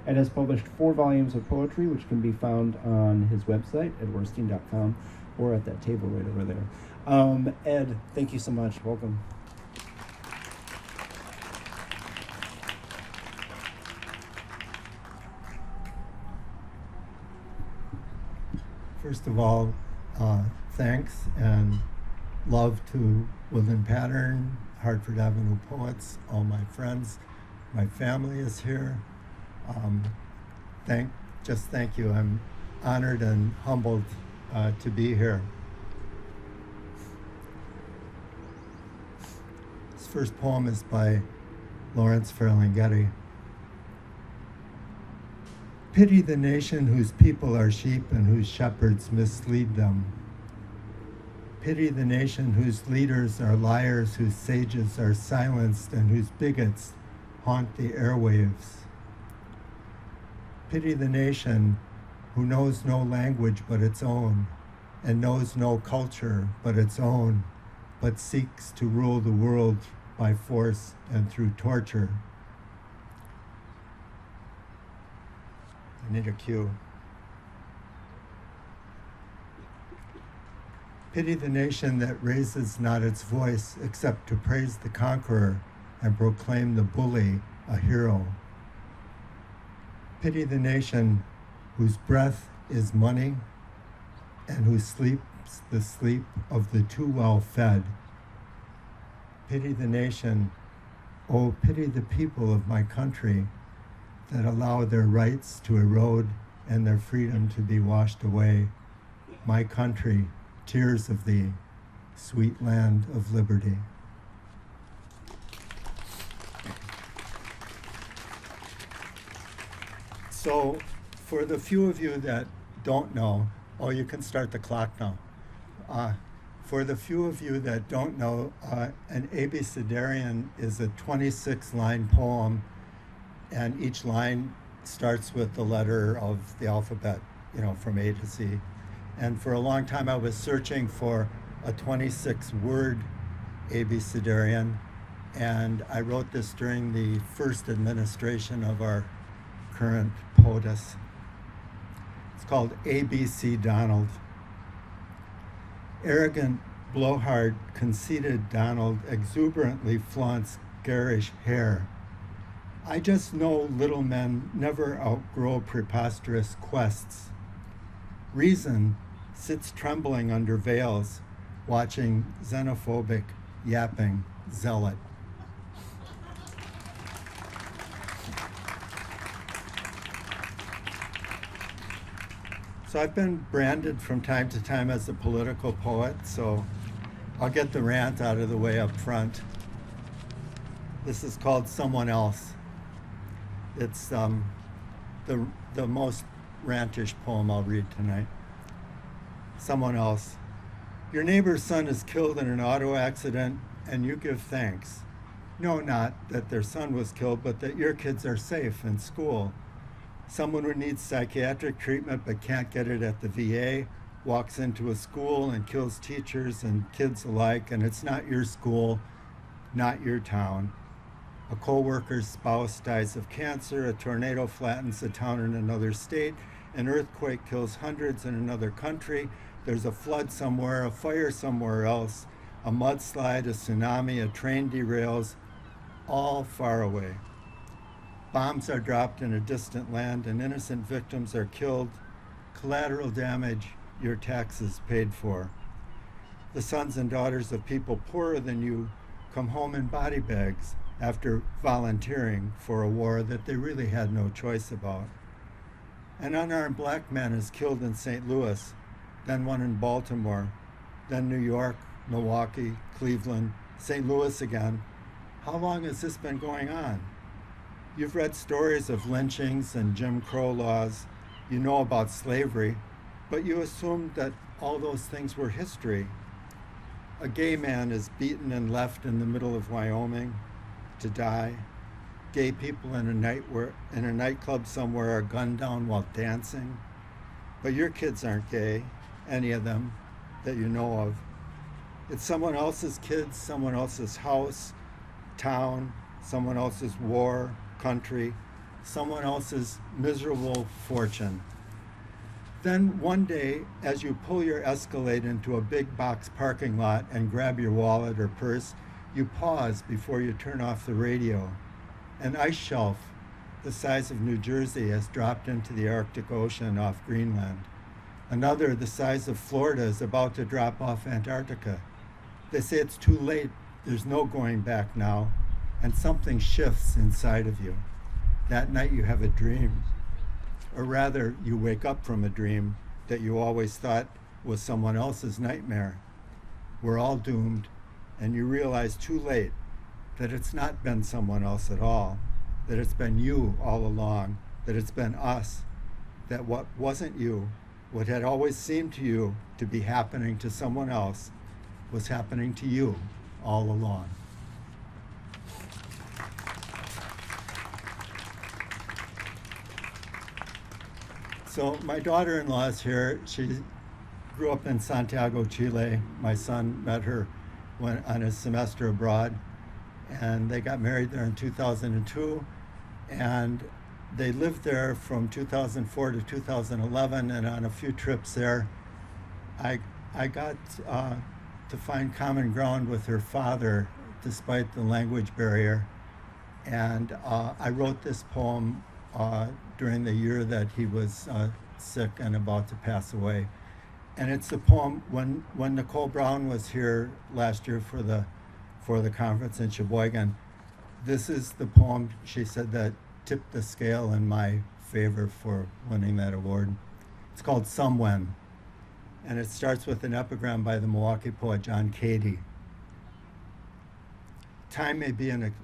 Ed has published 4 volumes of poetry, which can be found on his website, edwerstein.com, or at that table right over there. Ed, thank you so much. Welcome. First of all, thanks and love to Woodland Pattern, Hartford Avenue Poets, all my friends. My family is here. Thank you. I'm honored and humbled to be here. This first poem is by Lawrence Ferlinghetti. Pity the nation whose people are sheep and whose shepherds mislead them. Pity the nation whose leaders are liars, whose sages are silenced, and whose bigots haunt the airwaves. Pity the nation who knows no language but its own, and knows no culture but its own, but seeks to rule the world by force and through torture. I need a cue. Pity the nation that raises not its voice except to praise the conqueror and proclaim the bully a hero. Pity the nation whose breath is money and who sleeps the sleep of the too well fed. Pity the nation, oh, pity the people of my country that allow their rights to erode and their freedom to be washed away. My country, tears of thee, sweet land of liberty. So, for the few of you that don't know, oh, you can start the clock now. For the few of you that don't know, an abecedarian is a 26-line poem, and each line starts with the letter of the alphabet, from A to Z. And for a long time I was searching for a 26-word abecedarian, and I wrote this during the first administration of our current POTUS. It's called ABC Donald. Arrogant, blowhard, conceited Donald exuberantly flaunts garish hair. I just know little men never outgrow preposterous quests. Reason sits trembling under veils, watching xenophobic, yapping zealot. So I've been branded from time to time as a political poet, so I'll get the rant out of the way up front. This is called Someone Else. It's the most rantish poem I'll read tonight. Someone else. Your neighbor's son is killed in an auto accident, and you give thanks. No, not that their son was killed, but that your kids are safe in school. Someone who needs psychiatric treatment but can't get it at the VA walks into a school and kills teachers and kids alike, and it's not your school, not your town. A co-worker's spouse dies of cancer, a tornado flattens a town in another state, an earthquake kills hundreds in another country, there's a flood somewhere, a fire somewhere else, a mudslide, a tsunami, a train derails, all far away. Bombs are dropped in a distant land and innocent victims are killed. Collateral damage, your taxes paid for. The sons and daughters of people poorer than you come home in body bags after volunteering for a war that they really had no choice about. An unarmed black man is killed in St. Louis, then one in Baltimore, then New York, Milwaukee, Cleveland, St. Louis again. How long has this been going on? You've read stories of lynchings and Jim Crow laws. You know about slavery, but you assumed that all those things were history. A gay man is beaten and left in the middle of Wyoming to die. Gay people in a nightclub somewhere are gunned down while dancing. But your kids aren't gay, any of them that you know of. It's someone else's kids, someone else's house, town, someone else's war, country, someone else's miserable fortune. Then one day, as you pull your Escalade into a big box parking lot and grab your wallet or purse, you pause before you turn off the radio. An ice shelf the size of New Jersey has dropped into the Arctic Ocean off Greenland. Another the size of Florida is about to drop off Antarctica. They say it's too late, there's no going back now, and something shifts inside of you. That night you have a dream, or rather you wake up from a dream that you always thought was someone else's nightmare. We're all doomed, and you realize too late that it's not been someone else at all, that it's been you all along, that it's been us, that what wasn't you, what had always seemed to you to be happening to someone else, was happening to you all along. So my daughter-in-law is here. She grew up in Santiago, Chile. My son met her on his semester abroad, and they got married there in 2002, and they lived there from 2004 to 2011, and on a few trips there, I got to find common ground with her father despite the language barrier, and I wrote this poem during the year that he was sick and about to pass away. And it's the poem, when Nicole Brown was here last year for the conference in Sheboygan, this is the poem she said that tipped the scale in my favor for winning that award. It's called Somewhen, and it starts with an epigram by the Milwaukee poet John Cady. Time may be an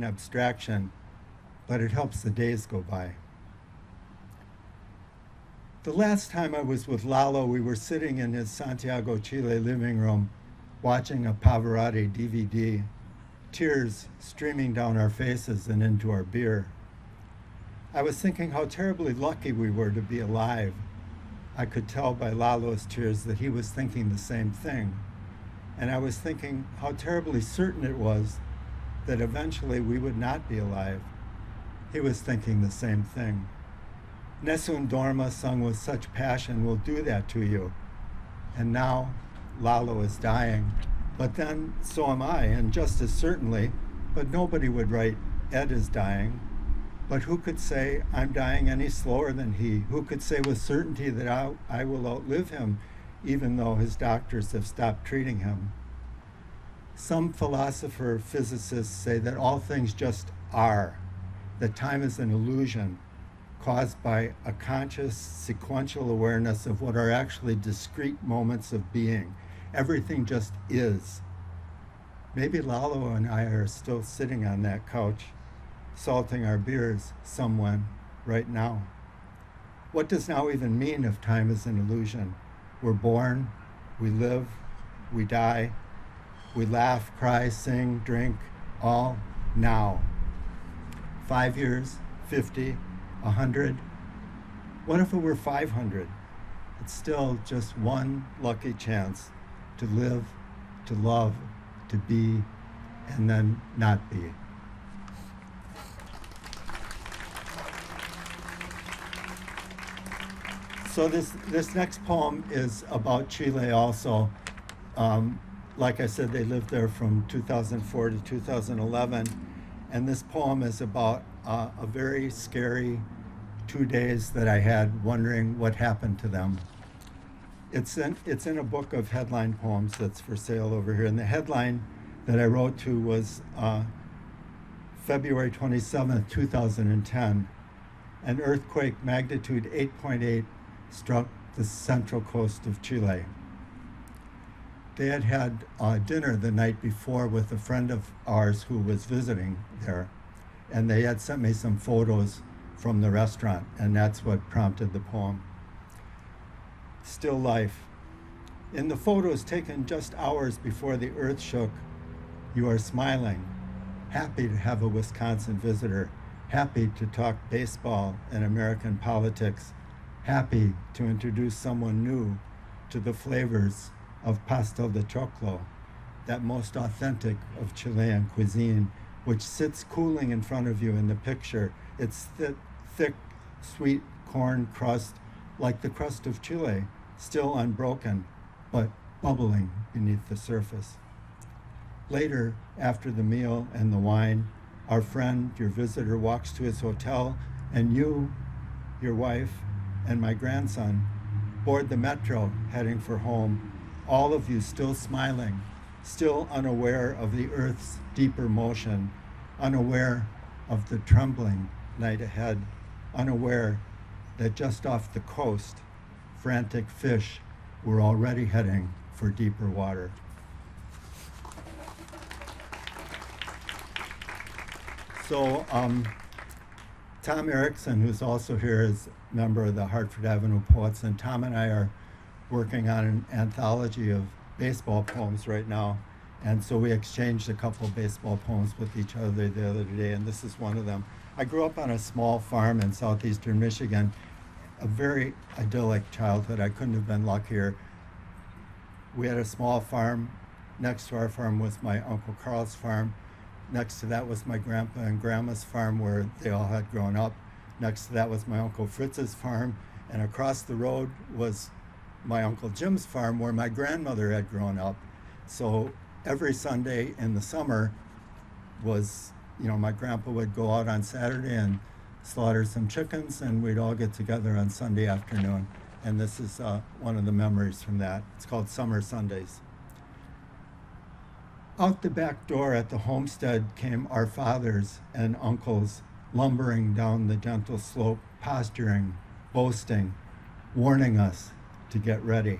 abstraction, but it helps the days go by. The last time I was with Lalo, we were sitting in his Santiago, Chile living room watching a Pavarotti DVD, tears streaming down our faces and into our beer. I was thinking how terribly lucky we were to be alive, I could tell by Lalo's tears that he was thinking the same thing. And I was thinking how terribly certain it was that eventually we would not be alive. He was thinking the same thing. Nessun Dorma, sung with such passion, will do that to you. And now Lalo is dying. But then so am I, and just as certainly, but nobody would write, Ed is dying. But who could say I'm dying any slower than he? Who could say with certainty that I will outlive him, even though his doctors have stopped treating him? Some philosopher physicists say that all things just are, that time is an illusion caused by a conscious sequential awareness of what are actually discrete moments of being. Everything just is. Maybe Lalo and I are still sitting on that couch, salting our beers someone right now. What does now even mean if time is an illusion? We're born, we live, we die, we laugh, cry, sing, drink, all now. 5 years, 50, 100. What if it were 500? It's still just one lucky chance to live, to love, to be, and then not be. So this next poem is about Chile also. Like I said, they lived there from 2004 to 2011. And this poem is about a very scary 2 days that I had wondering what happened to them. It's in a book of headline poems that's for sale over here. And the headline that I wrote to was February 27th, 2010. An earthquake magnitude 8.8 struck the central coast of Chile. They had had dinner the night before with a friend of ours who was visiting there, and they had sent me some photos from the restaurant, and that's what prompted the poem. Still life. In the photos taken just hours before the earth shook, you are smiling, happy to have a Wisconsin visitor, happy to talk baseball and American politics, happy to introduce someone new to the flavors of pastel de choclo, that most authentic of Chilean cuisine, which sits cooling in front of you in the picture. It's thick, sweet corn crust, like the crust of Chile, still unbroken, but bubbling beneath the surface. Later, after the meal and the wine, our friend, your visitor, walks to his hotel, and you, your wife, and my grandson board the metro heading for home, all of you still smiling, still unaware of the earth's deeper motion, unaware of the trembling night ahead, unaware that just off the coast, frantic fish were already heading for deeper water. So Tom Erickson, who's also here, is a member of the Hartford Avenue Poets, and Tom and I are working on an anthology of baseball poems right now. And so we exchanged a couple of baseball poems with each other the other day, and this is one of them. I grew up on a small farm in southeastern Michigan, a very idyllic childhood. I couldn't have been luckier. We had a small farm. Next to our farm was my Uncle Carl's farm. Next to that was my grandpa and grandma's farm where they all had grown up. Next to that was my Uncle Fritz's farm. And across the road was my Uncle Jim's farm where my grandmother had grown up. So every Sunday in the summer was, my grandpa would go out on Saturday and slaughter some chickens, and we'd all get together on Sunday afternoon. And this is one of the memories from that. It's called Summer Sundays. Out the back door at the homestead came our fathers and uncles, lumbering down the gentle slope, posturing, boasting, warning us to get ready.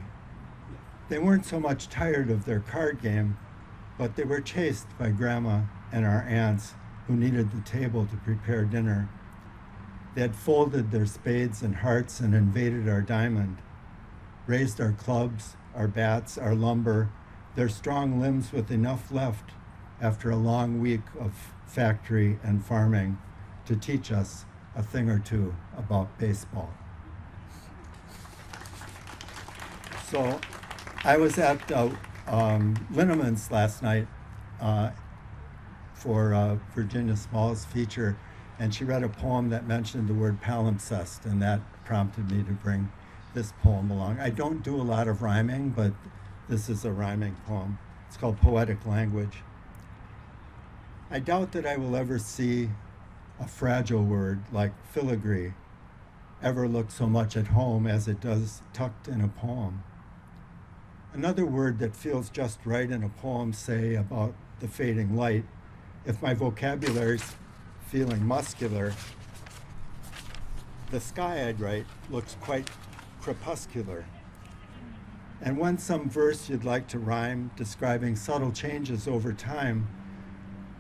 They weren't so much tired of their card game, but they were chased by Grandma and our aunts who needed the table to prepare dinner. They had folded their spades and hearts and invaded our diamond, raised our clubs, our bats, our lumber, their strong limbs with enough left after a long week of factory and farming to teach us a thing or two about baseball. So I was at Linneman's last night for Virginia Small's feature, and she read a poem that mentioned the word palimpsest, and that prompted me to bring this poem along. I don't do a lot of rhyming, but this is a rhyming poem. It's called Poetic Language. I doubt that I will ever see a fragile word like filigree ever look so much at home as it does tucked in a poem. Another word that feels just right in a poem, say, about the fading light, if my vocabulary's feeling muscular, the sky I'd write looks quite crepuscular. And when some verse you'd like to rhyme, describing subtle changes over time,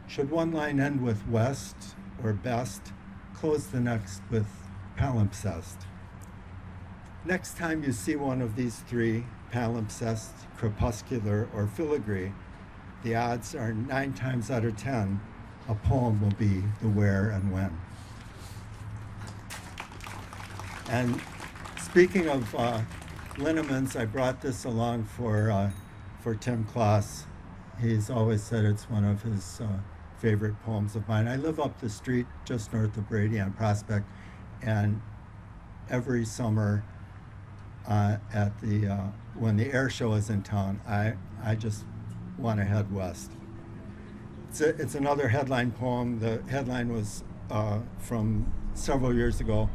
should one line end with west or best, close the next with palimpsest. Next time you see one of these three, palimpsest, crepuscular, or filigree, the odds are 9 times out of 10, a poem will be the where and when. And speaking of Linneman's, I brought this along for Tim Kloss. He's always said it's one of his favorite poems of mine. I live up the street just north of Brady on Prospect, and every summer when the air show is in town, I just want to head west. It's another headline poem. The headline was from several years ago,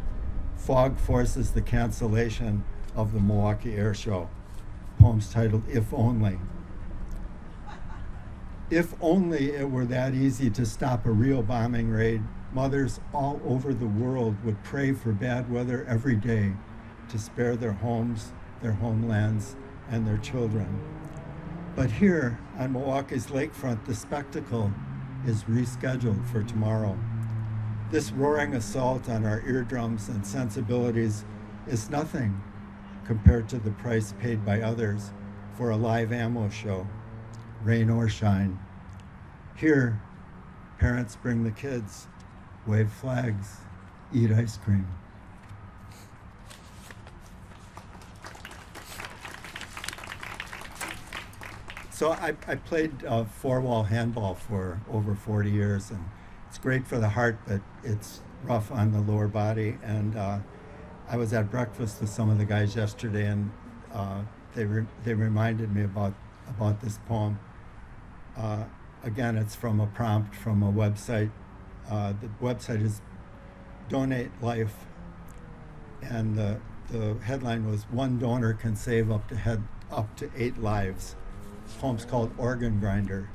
Fog Forces the Cancellation of the Milwaukee Air Show. Poem's titled If Only. If only it were that easy to stop a real bombing raid, mothers all over the world would pray for bad weather every day to spare their homes, their homelands, and their children. But here on Milwaukee's lakefront, the spectacle is rescheduled for tomorrow. This roaring assault on our eardrums and sensibilities is nothing compared to the price paid by others for a live ammo show, rain or shine. Here, parents bring the kids, wave flags, eat ice cream. So I played four-wall handball for over 40 years, and it's great for the heart, but it's rough on the lower body. And I was at breakfast with some of the guys yesterday, and they reminded me about this poem. Again, it's from a prompt from a website. The website is Donate Life, and the headline was "One donor can save up to 8 lives." The poem's called Organ Grinder.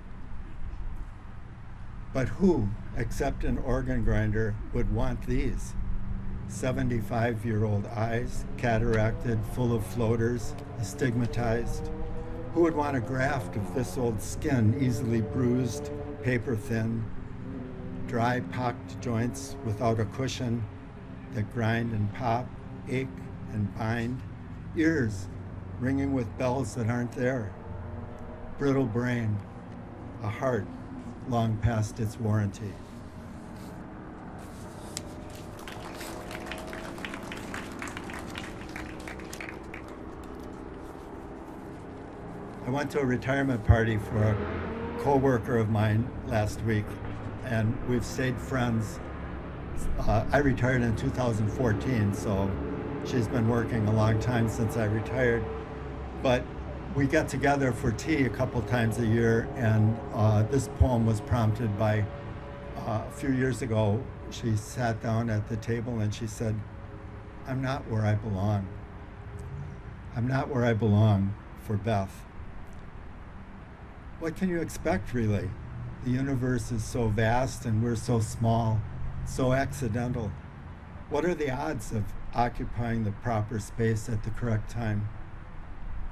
But who, except an organ grinder, would want these? 75-year-old eyes, cataracted, full of floaters, astigmatized. Who would want a graft of this old skin, easily bruised, paper thin, dry, pocked joints without a cushion that grind and pop, ache and bind, ears ringing with bells that aren't there, brittle brain, a heart long past its warranty. I went to a retirement party for a co-worker of mine last week, and we've stayed friends. I retired in 2014, so she's been working a long time since I retired. But we get together for tea a couple times a year, and this poem was prompted by a few years ago. She sat down at the table and she said, "I'm not where I belong. I'm not where I belong for Beth." What can you expect, really? The universe is so vast and we're so small, so accidental. What are the odds of occupying the proper space at the correct time?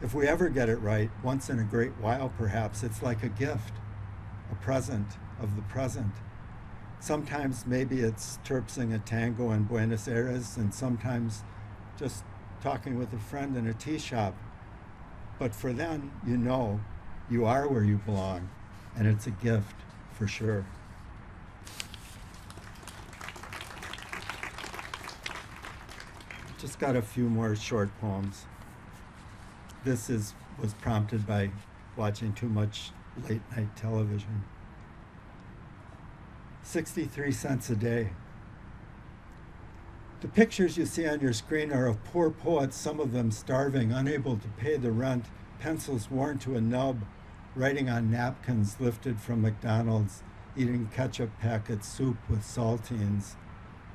If we ever get it right, once in a great while perhaps, it's like a gift, a present of the present. Sometimes maybe it's terpsing a tango in Buenos Aires, and sometimes just talking with a friend in a tea shop. But for then, you know, you are where you belong, and it's a gift for sure. Just got a few more short poems. was prompted by watching too much late night television. 63 cents a day. The pictures you see on your screen are of poor poets, some of them starving, unable to pay the rent, pencils worn to a nub, writing on napkins lifted from McDonald's, eating ketchup packet soup with saltines.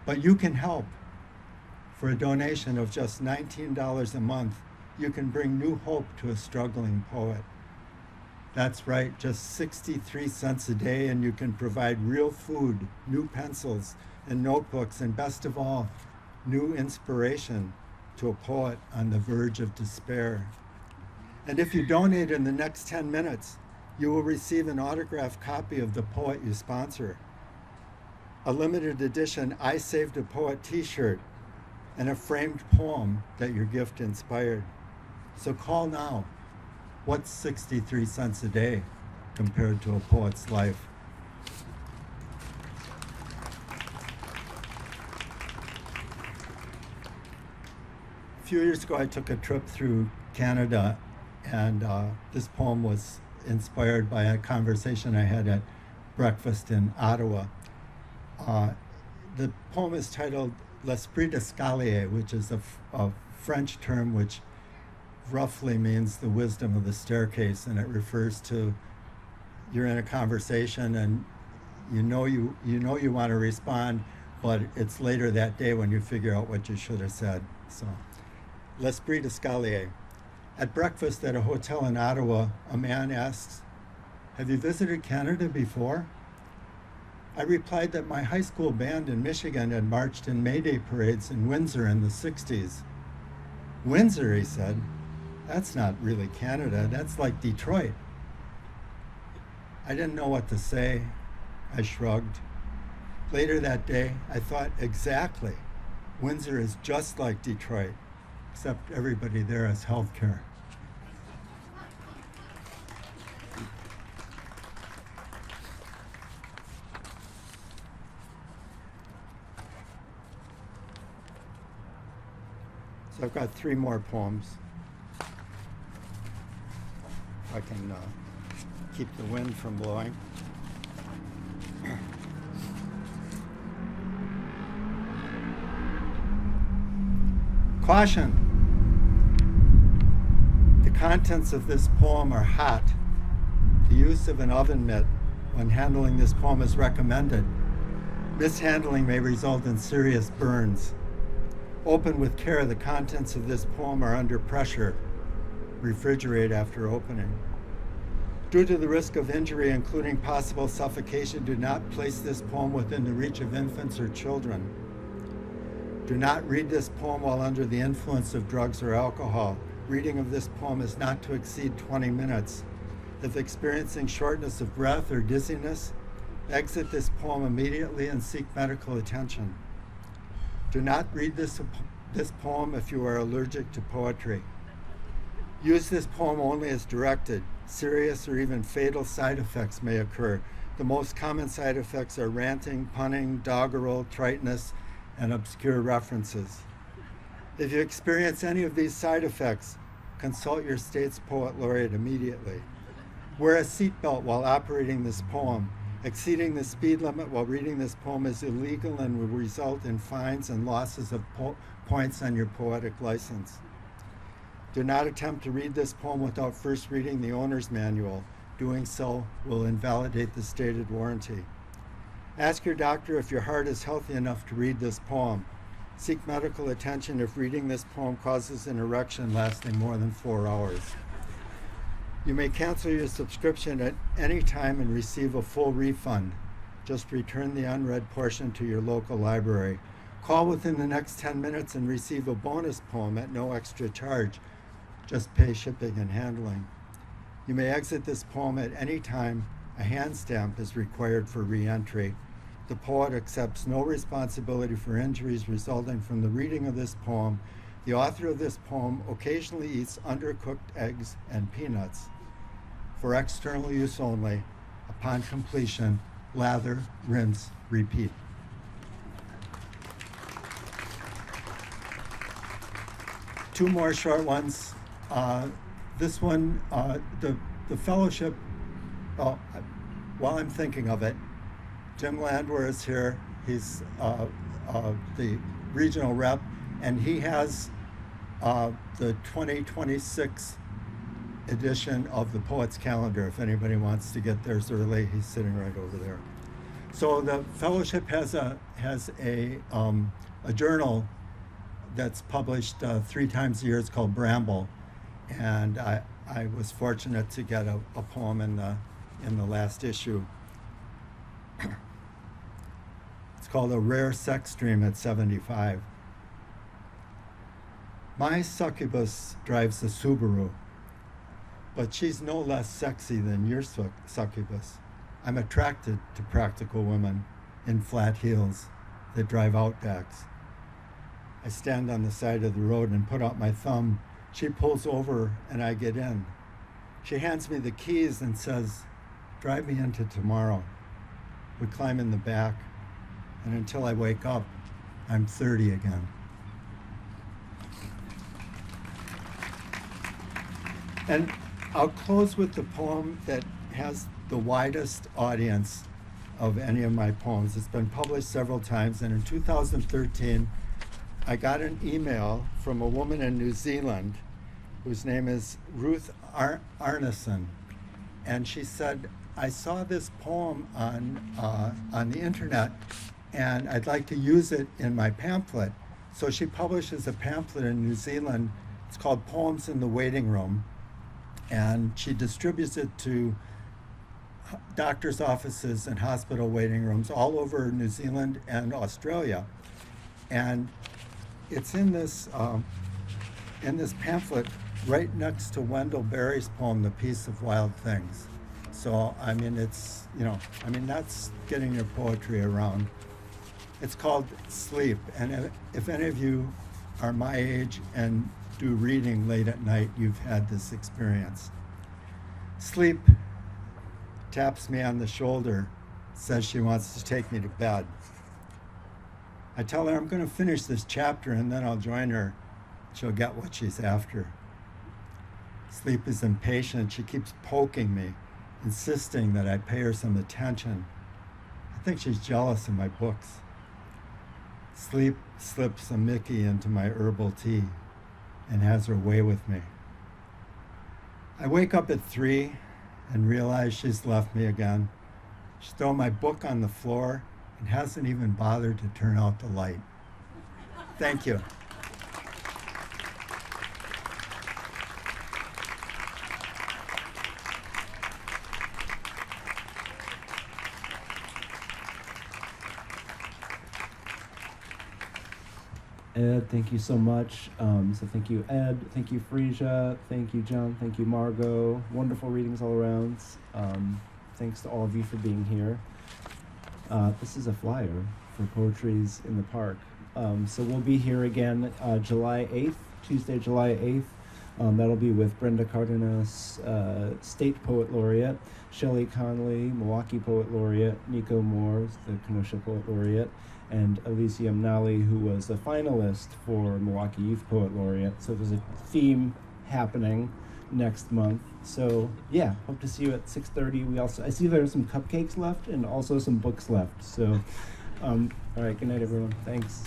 But you can help. For a donation of just $19 a month, you can bring new hope to a struggling poet. That's right, just 63 cents a day, and you can provide real food, new pencils and notebooks, and best of all, new inspiration to a poet on the verge of despair. And if you donate in the next 10 minutes, you will receive an autographed copy of the poet you sponsor, a limited edition I Saved a Poet t-shirt, and a framed poem that your gift inspired. So call now. What's 63 cents a day compared to a poet's life? A few years ago, I took a trip through Canada, and this poem was inspired by a conversation I had at breakfast in Ottawa. The poem is titled L'Esprit d'Escalier, which is a French term which roughly means the wisdom of the staircase, and it refers to you're in a conversation and you know you want to respond, but it's later that day when you figure out what you should have said. So, L'Esprit d'Escalier. At breakfast at a hotel in Ottawa, a man asks, "Have you visited Canada before?" I replied that my high school band in Michigan had marched in May Day parades in Windsor in the 60s. Windsor, he said, that's not really Canada, that's like Detroit. I didn't know what to say. I shrugged. Later that day, I thought, exactly. Windsor is just like Detroit, except everybody there has health care. So I've got 3 more poems. If I can keep the wind from blowing. Caution! The contents of this poem are hot. The use of an oven mitt when handling this poem is recommended. Mishandling may result in serious burns. Open with care. The contents of this poem are under pressure. Refrigerate after opening. Due to the risk of injury, including possible suffocation, do not place this poem within the reach of infants or children. Do not read this poem while under the influence of drugs or alcohol. Reading of this poem is not to exceed 20 minutes. If experiencing shortness of breath or dizziness, exit this poem immediately and seek medical attention. Do not read this poem if you are allergic to poetry. Use this poem only as directed. Serious or even fatal side effects may occur. The most common side effects are ranting, punning, doggerel, triteness, and obscure references. If you experience any of these side effects, consult your state's poet laureate immediately. Wear a seatbelt while operating this poem. Exceeding the speed limit while reading this poem is illegal and will result in fines and losses of points on your poetic license. Do not attempt to read this poem without first reading the owner's manual. Doing so will invalidate the stated warranty. Ask your doctor if your heart is healthy enough to read this poem. Seek medical attention if reading this poem causes an erection lasting more than 4 hours. You may cancel your subscription at any time and receive a full refund. Just return the unread portion to your local library. Call within the next 10 minutes and receive a bonus poem at no extra charge. Just pay shipping and handling. You may exit this poem at any time. A hand stamp is required for re-entry. The poet accepts no responsibility for injuries resulting from the reading of this poem. The author of this poem occasionally eats undercooked eggs and peanuts. For external use only. Upon completion, lather, rinse, repeat. Two more short ones. this one, the fellowship, while I'm thinking of it, Jim Landwehr is here. He's the regional rep, and he has the 2026 edition of the Poets Calendar. If anybody wants to get theirs early, he's sitting right over there. So the fellowship has a journal that's published 3 times a year. It's called Bramble, and I was fortunate to get a poem in the last issue. It's called A Rare Sex Dream at 75. My succubus drives a Subaru, but she's no less sexy than your succubus. I'm attracted to practical women in flat heels that drive Outbacks. I stand on the side of the road and put out my thumb. She pulls over and I get in. She hands me the keys and says, "Drive me into tomorrow." We climb in the back, and until I wake up, I'm 30 again. And I'll close with the poem that has the widest audience of any of my poems. It's been published several times, and in 2013, I got an email from a woman in New Zealand whose name is Ruth Arneson, and she said, "I saw this poem on the internet, and I'd like to use it in my pamphlet." So she publishes a pamphlet in New Zealand. It's called Poems in the Waiting Room, and she distributes it to doctors' offices and hospital waiting rooms all over New Zealand and Australia. And it's in this pamphlet right next to Wendell Berry's poem, The Peace of Wild Things. So, I mean, that's getting your poetry around. It's called Sleep. And if any of you are my age and do reading late at night, you've had this experience. Sleep taps me on the shoulder, says she wants to take me to bed. I tell her I'm going to finish this chapter and then I'll join her. She'll get what she's after. Sleep is impatient. She keeps poking me, insisting that I pay her some attention. I think she's jealous of my books. Sleep slips a Mickey into my herbal tea and has her way with me. I wake up at 3 and realize she's left me again. She's thrown my book on the floor and hasn't even bothered to turn out the light. Thank you. Ed, thank you so much. So thank you, Ed. Thank you, Freesia. Thank you, John. Thank you, Margot. Wonderful readings all around. Thanks to all of you for being here. This is a flyer for Poetries in the Park. So we'll be here again July 8th, Tuesday, July 8th. That'll be with Brenda Cardenas, State Poet Laureate, Shelley Conley, Milwaukee Poet Laureate, Nico Moore, the Kenosha Poet Laureate, and Elysium Nally, who was a finalist for Milwaukee Youth Poet Laureate. So there's a theme happening next month. So yeah, hope to see you at 6:30. I see there's some cupcakes left and also some books left. So all right, good night everyone. Thanks.